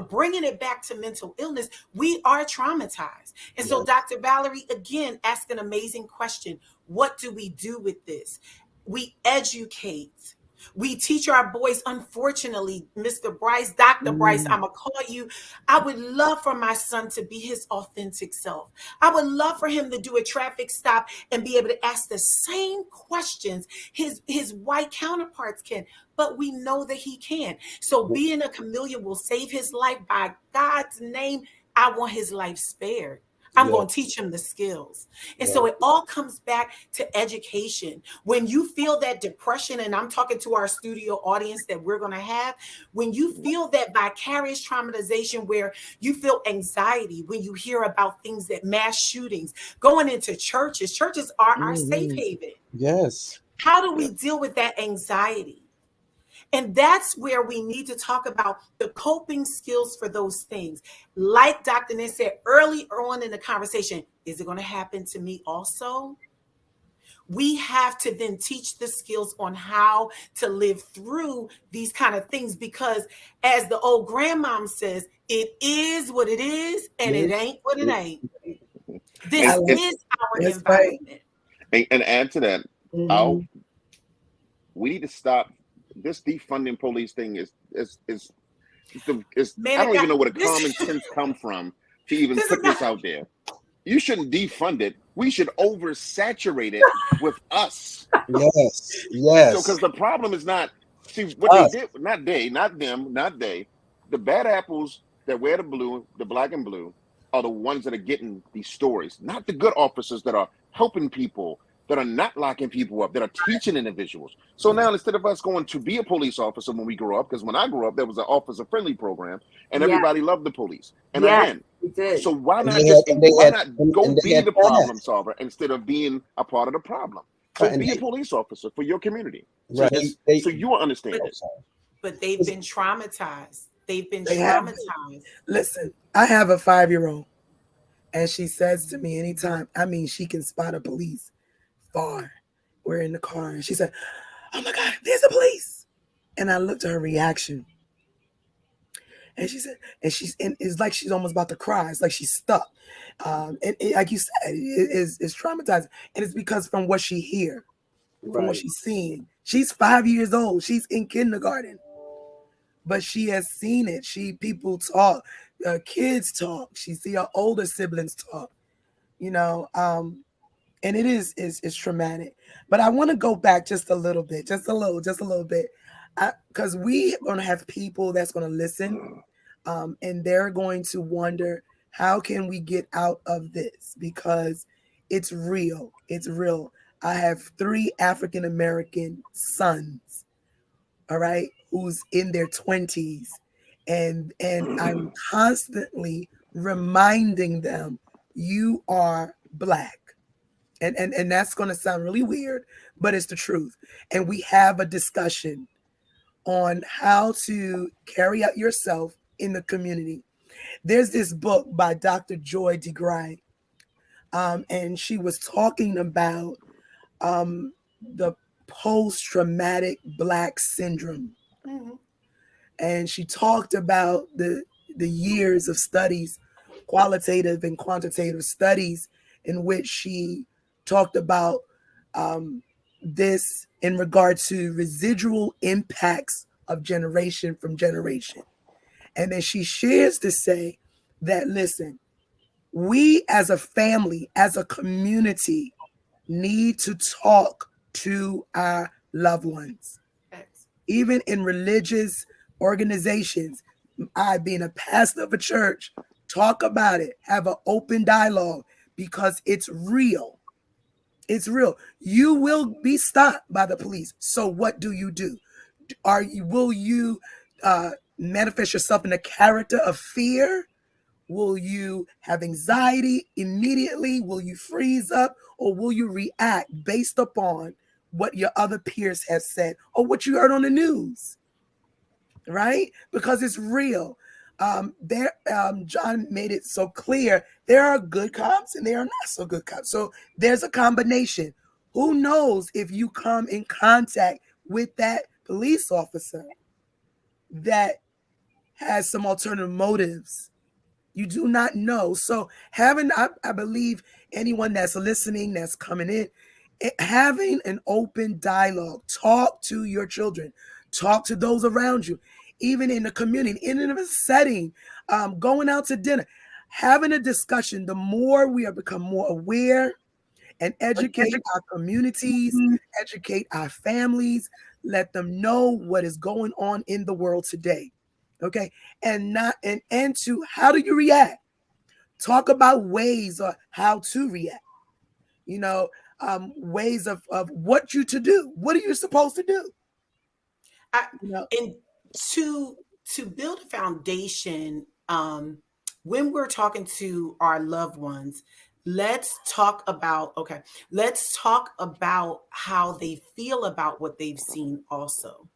bringing it back to mental illness, we are traumatized. And so Dr. Valerie, again, asked an amazing question. What do we do with this? We educate. We teach our boys, unfortunately, Mr. Bryce, Dr. Bryce, I'm going to call you. I would love for my son to be his authentic self. I would love for him to do a traffic stop and be able to ask the same questions his white counterparts can, but we know that he can. So being a chameleon will save his life. By God's name, I want his life spared. I'm going to teach him the skills. And so it all comes back to education. When you feel that depression, and I'm talking to our studio audience that we're going to have, when you feel that vicarious traumatization, where you feel anxiety, when you hear about things that mass shootings, going into churches are our safe haven. Yes. How do we deal with that anxiety? And that's where we need to talk about the coping skills for those things. Like Dr. Ness said early on in the conversation, is it going to happen to me also? we have to then teach the skills on how to live through these kind of things, because as the old grandmom says, it is what it is and it ain't what it ain't. This is our environment. And add to that, Mhm. we need to stop this defunding police thing. Man, I don't even know where the common sense come from to even put this out there. You shouldn't defund it. We should oversaturate it with us. Yes. So, because the problem is not, see, what Us. they did, not they. The bad apples that wear the blue, the black and blue, are the ones that are getting these stories, not the good officers that are helping people, that are not locking people up, that are teaching individuals. So now, instead of us going to be a police officer when we grow up, because when I grew up, there was an officer-friendly program, and everybody loved the police. And again, so why not go be the problem solver instead of being a part of the problem? So be a police officer for your community. So, so you will understand it. But they've been traumatized. They've been traumatized. Listen, I have a 5-year-old, and she says to me anytime, I mean, she can spot a police far. We're in the car, and she said, "Oh my God, there's a police!" And I looked at her reaction, and she said, and it's like she's almost about to cry. It's like she's stuck. And like you said, it's traumatizing, and it's because from what she hears, from what she's seeing. She's 5 years old. She's in kindergarten, but she has seen it. People talk, kids talk. She see her older siblings talk, and it is traumatic. But I want to go back just a little bit, just a little bit, because we going to have people that's going to listen, and they're going to wonder, how can we get out of this? Because it's real. It's real. I have 3 African-American sons, all right, who's in their 20s. And I'm constantly reminding them, you are Black. And that's going to sound really weird, but it's the truth. And we have a discussion on how to carry out yourself in the community. There's this book by Dr. Joy DeGruy, and she was talking about the post-traumatic Black syndrome. Mm-hmm. And she talked about the years of studies, qualitative and quantitative studies, in which she talked about this in regard to residual impacts of generation from generation. And then she shares to say that, listen, we as a family, as a community, need to talk to our loved ones. Even in religious organizations, I, being a pastor of a church, talk about it, have an open dialogue, because it's real. It's real. You will be stopped by the police. So what do? Will you manifest yourself in a character of fear? Will you have anxiety immediately? Will you freeze up? Or will you react based upon what your other peers have said or what you heard on the news? Right? Because it's real. John made it so clear, there are good cops and there are not so good cops. So there's a combination. Who knows if you come in contact with that police officer that has some alternative motives? You do not know. So I believe anyone that's listening, that's coming in, having an open dialogue, talk to your children, talk to those around you, even in the community, in a setting, going out to dinner, having a discussion. The more we become more aware and educate our communities, educate our families, let them know what is going on in the world today. Okay. And to how do you react? Talk about ways of how to react, ways of what you to do. What are you supposed to do? And to build a foundation, when we're talking to our loved ones, let's talk about how they feel about what they've seen also.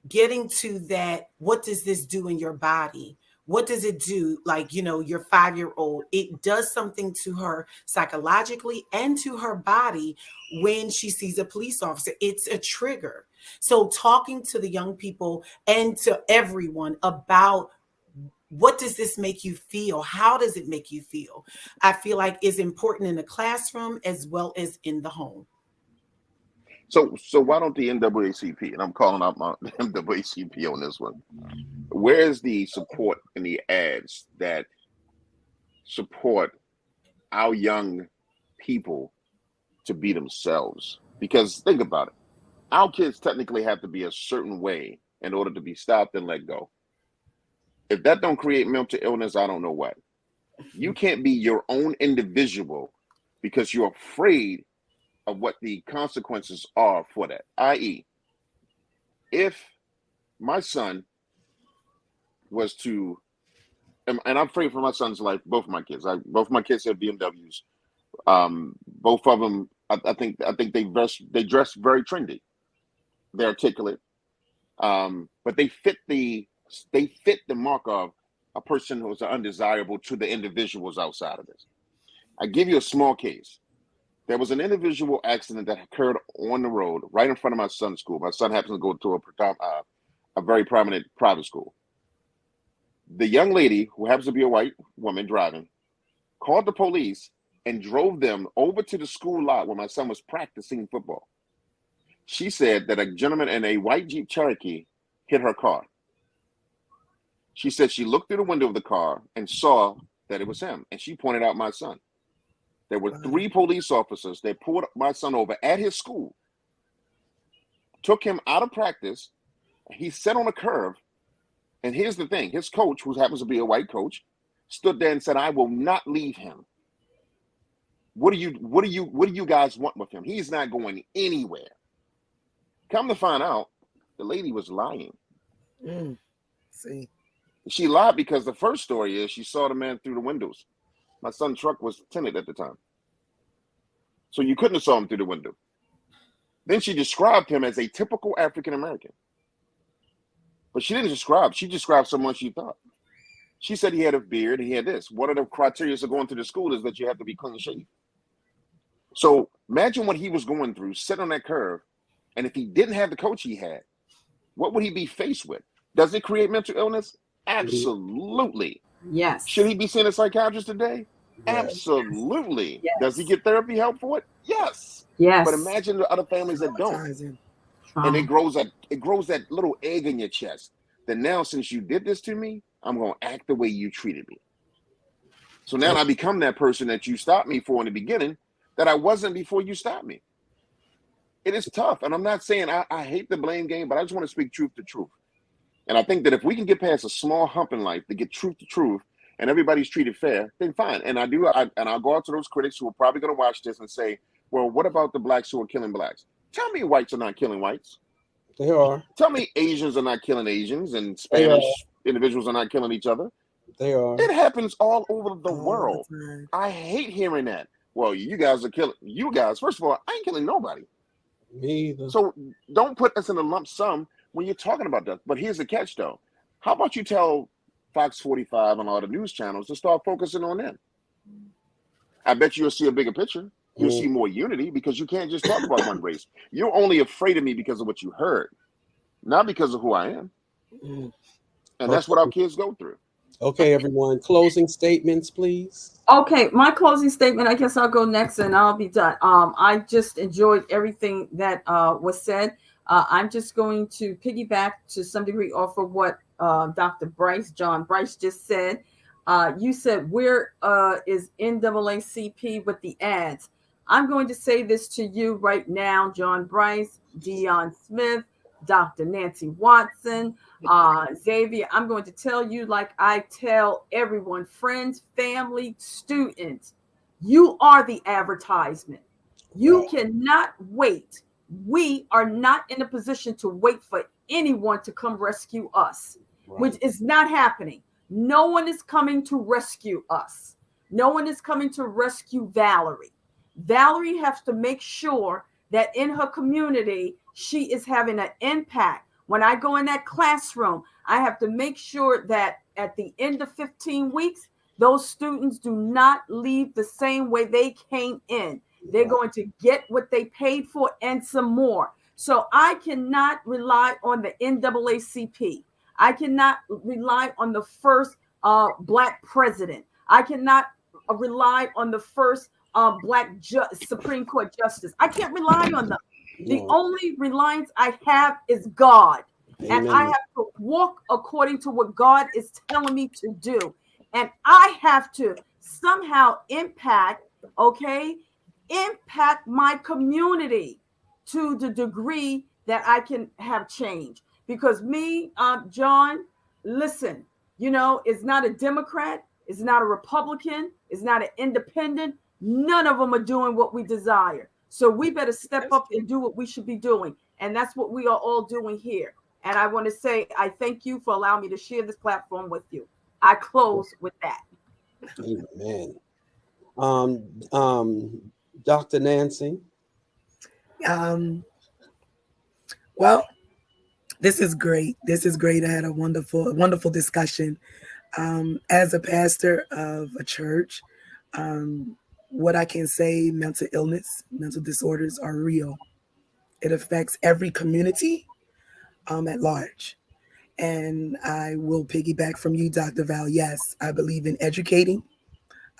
Getting to that, what does this do in your body? what does it do? Like, your 5-year-old, it does something to her psychologically and to her body when she sees a police officer. It's a trigger. So talking to the young people and to everyone about what does this make you feel? How does it make you feel? I feel like is important in the classroom as well as in the home. So why don't the NAACP, and I'm calling out my NAACP on this one, where is the support in the ads that support our young people to be themselves? Because think about it. Our kids technically have to be a certain way in order to be stopped and let go. If that don't create mental illness, I don't know what. You can't be your own individual because you're afraid of what the consequences are for that. I.e., if my son was to, and I'm afraid for my son's life, both of my kids. Both of my kids have BMWs. Both of them, I think they dress very trendy. They're articulate, but they fit the mark of a person who's undesirable to the individuals outside of this. I give you a small case. There was an individual accident that occurred on the road right in front of my son's school. My son happens to go to a very prominent private school. The young lady, who happens to be a white woman driving, called the police and drove them over to the school lot where my son was practicing football. She said that a gentleman in a white Jeep Cherokee hit her car. She said she looked through the window of the car and saw that it was him, and she pointed out my son. There were 3 police officers. They pulled my son over at his school, took him out of practice. He sat on a curve, and here's the thing: his coach, who happens to be a white coach, stood there and said, "I will not leave him. What do you guys want with him? He's not going anywhere." Come to find out, the lady was lying. See, she lied because the first story is she saw the man through the windows. My son's truck was tinted at the time, so you couldn't have saw him through the window. Then she described him as a typical African American, but she didn't describe. She described someone she thought. She said he had a beard and he had this. One of the criteria of going to the school is that you have to be clean shaven. So imagine what he was going through, sitting on that curve. And if he didn't have the coach he had, what would he be faced with? Does it create mental illness? Absolutely. Yes. Should he be seeing a psychiatrist today? Yes. Absolutely. Yes. Does he get therapy help for it? Yes. Yes. But imagine the other families that don't. And it grows that little egg in your chest that now, since you did this to me, I'm going to act the way you treated me. So now I become that person that you stopped me for in the beginning that I wasn't before you stopped me. It is tough. And I'm not saying I hate the blame game, but I just want to speak truth to truth. And I think that if we can get past a small hump in life to get truth to truth and everybody's treated fair, then fine. And I'll go out to those critics who are probably going to watch this and say, well, what about the blacks who are killing blacks? Tell me whites are not killing whites. They are. Tell me Asians are not killing Asians and Spanish individuals are not killing each other. They are. It happens all over the world. I hate hearing that. Well, you guys are killing. You guys, first of all, I ain't killing nobody. Me either. So don't put us in a lump sum when you're talking about that. But here's the catch, though. How about you tell Fox 45 and all the news channels to start focusing on them? I bet you'll see a bigger picture. You'll see more unity because you can't just talk about one race. You're only afraid of me because of what you heard, not because of who I am. And that's what our kids go through. Okay, everyone. Closing statements, please. Okay, my closing statement. I guess I'll go next and I'll be done. I just enjoyed everything that was said. I'm just going to piggyback to some degree off of what Dr. John Bryce just said. You said, where is NAACP with the ads? I'm going to say this to you right now, John Bryce, Dion Smith, Dr. Nancy Watson, Xavier. I'm going to tell you, like I tell everyone, friends, family, students, you are the advertisement. You cannot wait. We are not in a position to wait for anyone to come rescue us, which is not happening. No one is coming to rescue us. No one is coming to rescue Valerie. Valerie has to make sure that in her community, she is having an impact. When I go in that classroom, I have to make sure that at the end of 15 weeks, those students do not leave the same way they came in. They're going to get what they paid for and some more. So I cannot rely on the NAACP. I cannot rely on the first Black president. I cannot rely on the first Black Supreme Court justice. I can't rely on them. The only reliance I have is God. And I have to walk according to what God is telling me to do. And I have to somehow impact my community to the degree that I can have change. Because me, John, listen, it's not a Democrat, it's not a Republican, it's not an independent. None of them are doing what we desire. So we better step up and do what we should be doing. And that's what we are all doing here. And I want to say, I thank you for allowing me to share this platform with you. I close with that. Amen. Dr. Nancy. Well, this is great. This is great. I had a wonderful discussion. As a pastor of a church, what I can say, mental illness, mental disorders are real. It affects every community at large. And I will piggyback from you, Dr. Val. Yes, I believe in educating.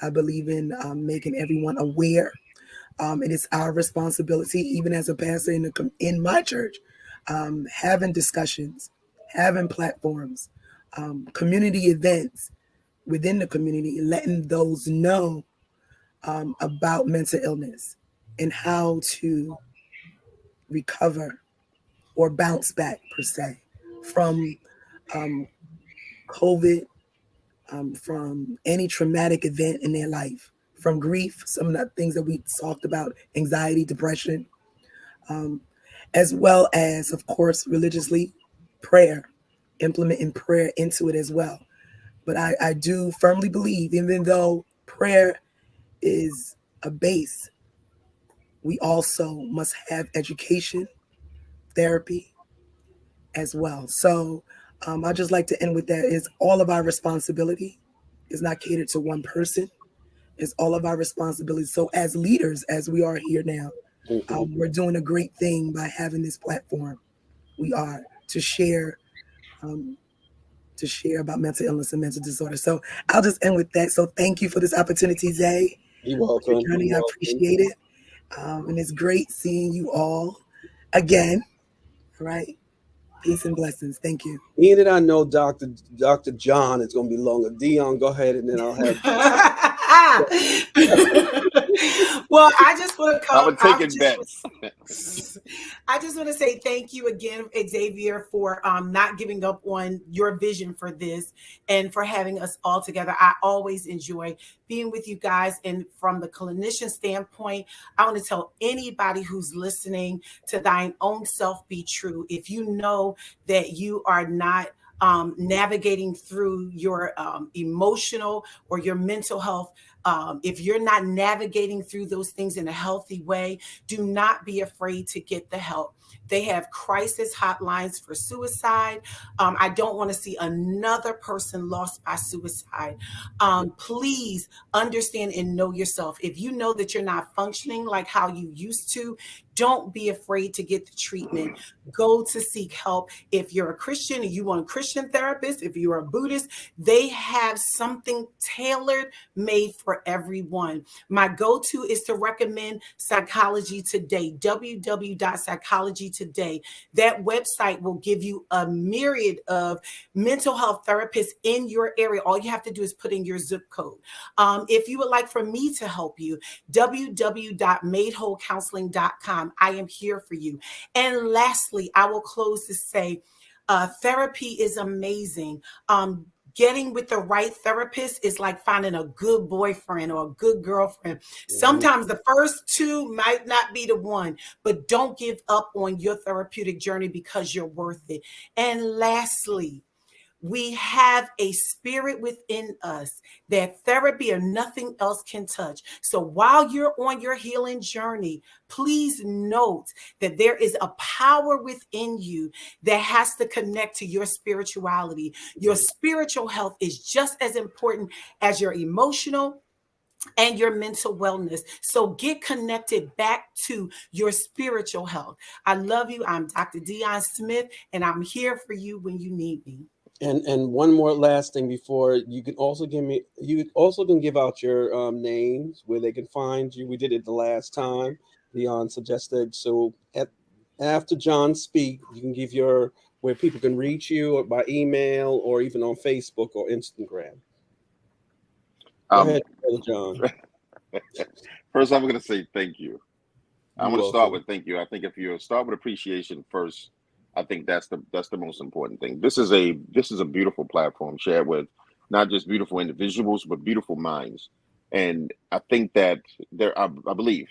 I believe in making everyone aware. And it's our responsibility, even as a pastor in my church, having discussions, having platforms, community events within the community, letting those know about mental illness and how to recover or bounce back, per se, from COVID, from any traumatic event in their life, from grief, some of the things that we talked about, anxiety, depression, as well as, of course, religiously, prayer, implementing prayer into it as well. But I do firmly believe, even though prayer is a base, we also must have education, therapy as well. So I'd just like to end with that. It's all of our responsibility. It's not catered to one person. It's all of our responsibility. So as leaders, as we are here now, we're doing a great thing by having this platform. We are to share about mental illness and mental disorder. So I'll just end with that. So thank you for this opportunity, Zay. You're welcome. I appreciate it. And it's great seeing you all again. All right. Peace and blessings. Thank you. Even I know Dr. John is going to be longer. Dion, go ahead, and then I'll have. Well, I just want to come. I was taking bets. I just want to say thank you again, Xavier, for not giving up on your vision for this and for having us all together. I always enjoy being with you guys. And from the clinician standpoint, I want to tell anybody who's listening to thine own self be true. If you know that you are not navigating through your emotional or your mental health, if you're not navigating through those things in a healthy way, do not be afraid to get the help. They have crisis hotlines for suicide. I don't want to see another person lost by suicide. Please understand and know yourself. If you know that you're not functioning like how you used to, don't be afraid to get the treatment. Go to seek help. If you're a Christian and you want a Christian therapist, if you're a Buddhist, they have something tailored made for everyone. My go-to is to recommend Psychology Today, www.psychology Today. That website will give you a myriad of mental health therapists in your area. All you have to do is put in your zip code. If you would like for me to help you, www.madewholecounseling.com. I am here for you. And lastly, I will close to say, therapy is amazing. Getting with the right therapist is like finding a good boyfriend or a good girlfriend. Sometimes the first two might not be the one, but don't give up on your therapeutic journey because you're worth it. And lastly, We have a spirit within us that therapy or nothing else can touch. So while you're on your healing journey, please note that there is a power within you that has to connect to your spirituality. Your spiritual health is just as important as your emotional and your mental wellness. So get connected back to your spiritual health. I love you. I'm Dr. Dion Smith, and I'm here for you when you need me. And one more last thing before you can also give out your names where they can find you. We did it the last time. Dion suggested, so after John speak, you can give where people can reach you, or by email, or even on Facebook or Instagram. Go ahead, Brother John. First, I'm going to say thank you. I'm going to start welcome. with thank you. I think if you start with appreciation first, I think that's the most important thing. This is a beautiful platform shared with not just beautiful individuals, but beautiful minds. And I think that I believe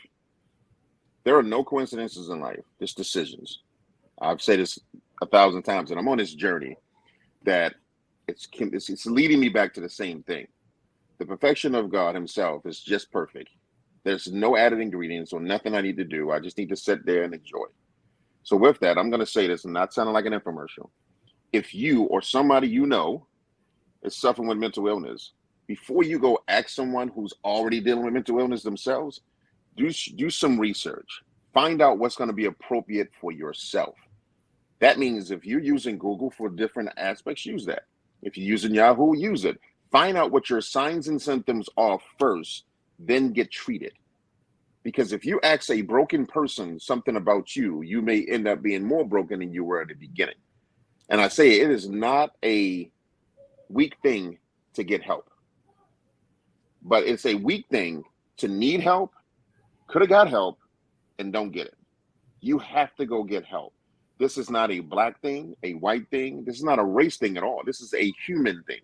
there are no coincidences in life, just decisions. I've said this 1,000 times, and I'm on this journey that it's leading me back to the same thing. The perfection of God himself is just perfect. There's no added ingredients or nothing I need to do. I just need to sit there and enjoy. So with that, I'm going to say this and not sounding like an infomercial. If you or somebody you know is suffering with mental illness, before you go ask someone who's already dealing with mental illness themselves, do some research. Find out what's going to be appropriate for yourself. That means if you're using Google for different aspects, use that. If you're using Yahoo, use it. Find out what your signs and symptoms are first, then get treated. Because if you ask a broken person something about you, you may end up being more broken than you were at the beginning. And I say it is not a weak thing to get help, but it's a weak thing to need help, could have got help, and don't get it. You have to go get help. This is not a black thing, a white thing. This is not a race thing at all. This is a human thing.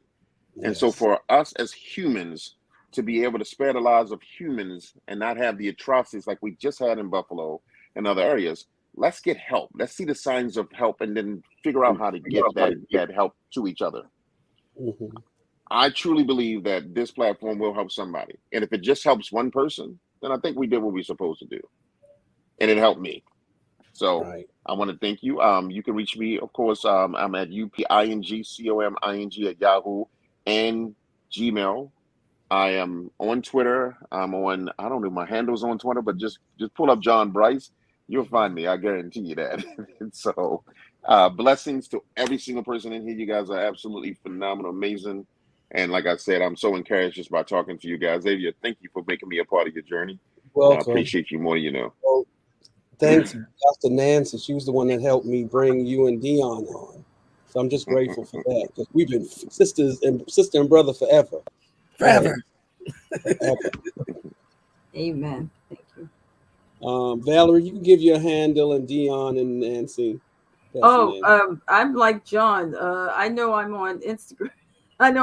And so for us as humans to be able to spare the lives of humans and not have the atrocities like we just had in Buffalo and other areas, let's get help. Let's see the signs of help and then figure out how to get that help to each other. Mm-hmm. I truly believe that this platform will help somebody. And if it just helps one person, then I think we did what we're supposed to do. And it helped me. So I want to thank you. You can reach me, of course. I'm at UPINGCOMING at Yahoo and Gmail. I am on Twitter. I'm on, I don't know my handles on Twitter, but just pull up John Bryce. You'll find me. I guarantee you that. So blessings to every single person in here. You guys are absolutely phenomenal, amazing. And like I said, I'm so encouraged just by talking to you guys. Xavier, thank you for making me a part of your journey. Welcome. I appreciate you more than you know. Well, thanks, Dr. Nancy. She was the one that helped me bring you and Dion on. So I'm just grateful for that, because we've been sister and brother forever. Forever. Amen. Thank you. Valerie, you can give your handle, and Dion and Nancy. I'm like John. I know I'm on Instagram. Let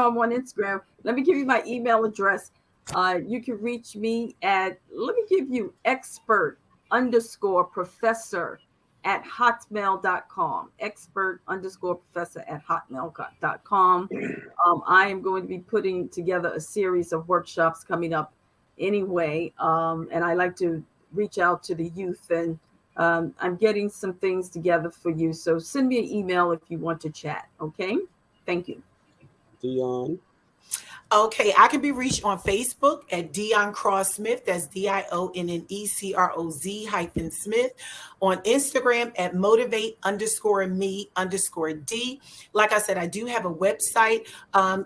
me give you my email address. You can reach me at, let me give you expert_professor at hotmail.com. expert_professor at hotmail.com. I am going to be putting together a series of workshops coming up anyway. And I like to reach out to the youth, and I'm getting some things together for you. So send me an email if you want to chat. Okay. Thank you. Dion. Okay, I can be reached on Facebook at Dion Cross Smith. That's DIONNECROZ-Smith. On Instagram at motivate_me_D. Like I said, I do have a website.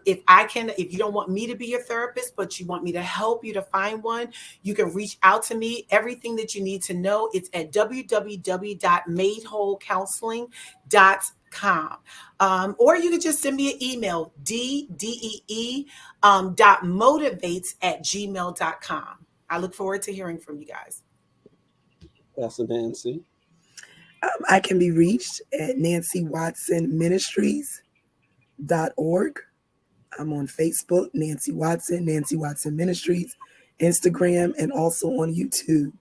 If you don't want me to be your therapist, but you want me to help you to find one, you can reach out to me. Everything that you need to know, it's at www.madewholecounseling.com. Or you can just send me an email, motivates@gmail.com. I look forward to hearing from you guys. Pastor Nancy. I can be reached at NancyWatsonMinistries.org. I'm on Facebook, Nancy Watson Ministries, Instagram, and also on YouTube.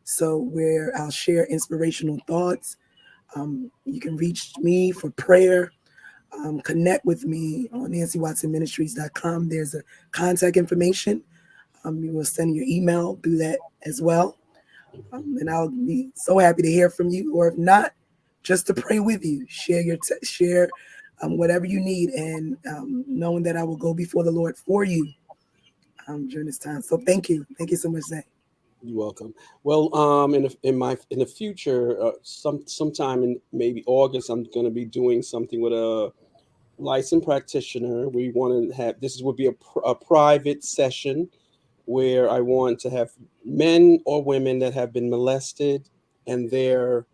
So where I'll share inspirational thoughts. You can reach me for prayer. connect with me on nancywatsonministries.com. There's a contact information. You will send your email through that as well. And I'll be so happy to hear from you, or if not, just to pray with you, share whatever you need, and knowing that I will go before the Lord for you during this time. So thank you so much, Zay. You're welcome. Well, in the future, sometime in maybe August, I'm going to be doing something with a licensed practitioner. We want to have would be a private session where I want to have men or women that have been molested, and they're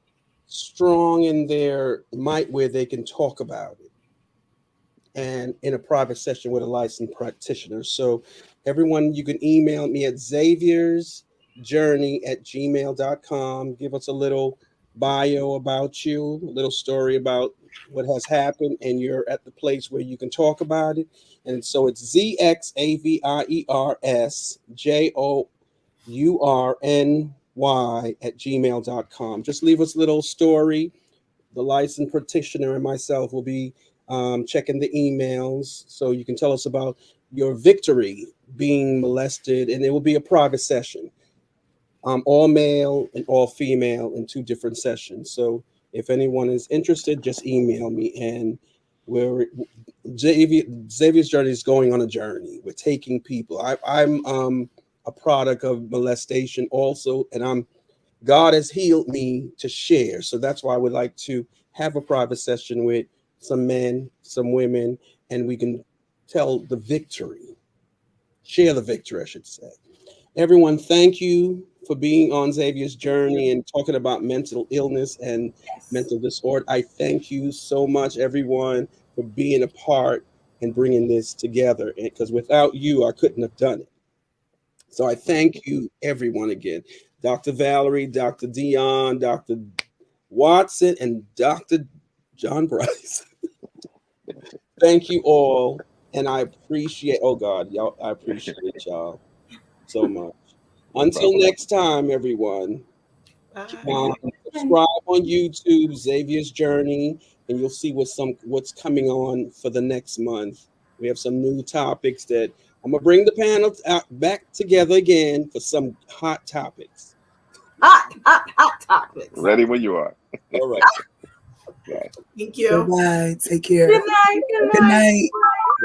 strong in their might where they can talk about it, and in a private session with a licensed practitioner. So everyone, you can email me at xaviersjourney@gmail.com. Give us a little bio about you, a little story about what has happened, and you're at the place where you can talk about it. And so it's xaviersjourny@gmail.com. Just leave us a little story. The licensed practitioner and myself will be checking the emails, so you can tell us about your victory being molested, and it will be a private session, all male and all female in 2 different sessions. So if anyone is interested, just email me, and Xavier's Journey is going on a journey. We're taking people. I'm a product of molestation also, and God has healed me to share. So that's why I would like to have a private session with some men, some women, and we can tell the victory, share the victory, I should say. Everyone, thank you for being on Xavier's Journey and talking about mental illness and mental disorder. I thank you so much, everyone, for being a part and bringing this together, because without you, I couldn't have done it. So I thank you, everyone, again. Dr. Valerie, Dr. Dion, Dr. Watson, and Dr. John Bryce. Thank you all, and I appreciate. Oh God, y'all! I appreciate y'all so much. Until next time, everyone. Subscribe on YouTube, Xavier's Journey, and you'll see what's coming on for the next month. We have some new topics that I'm gonna bring the panel back together again for some hot topics. Hot topics. Ready when you are. All right. Thank you. Bye. Take care. Good night. Good night.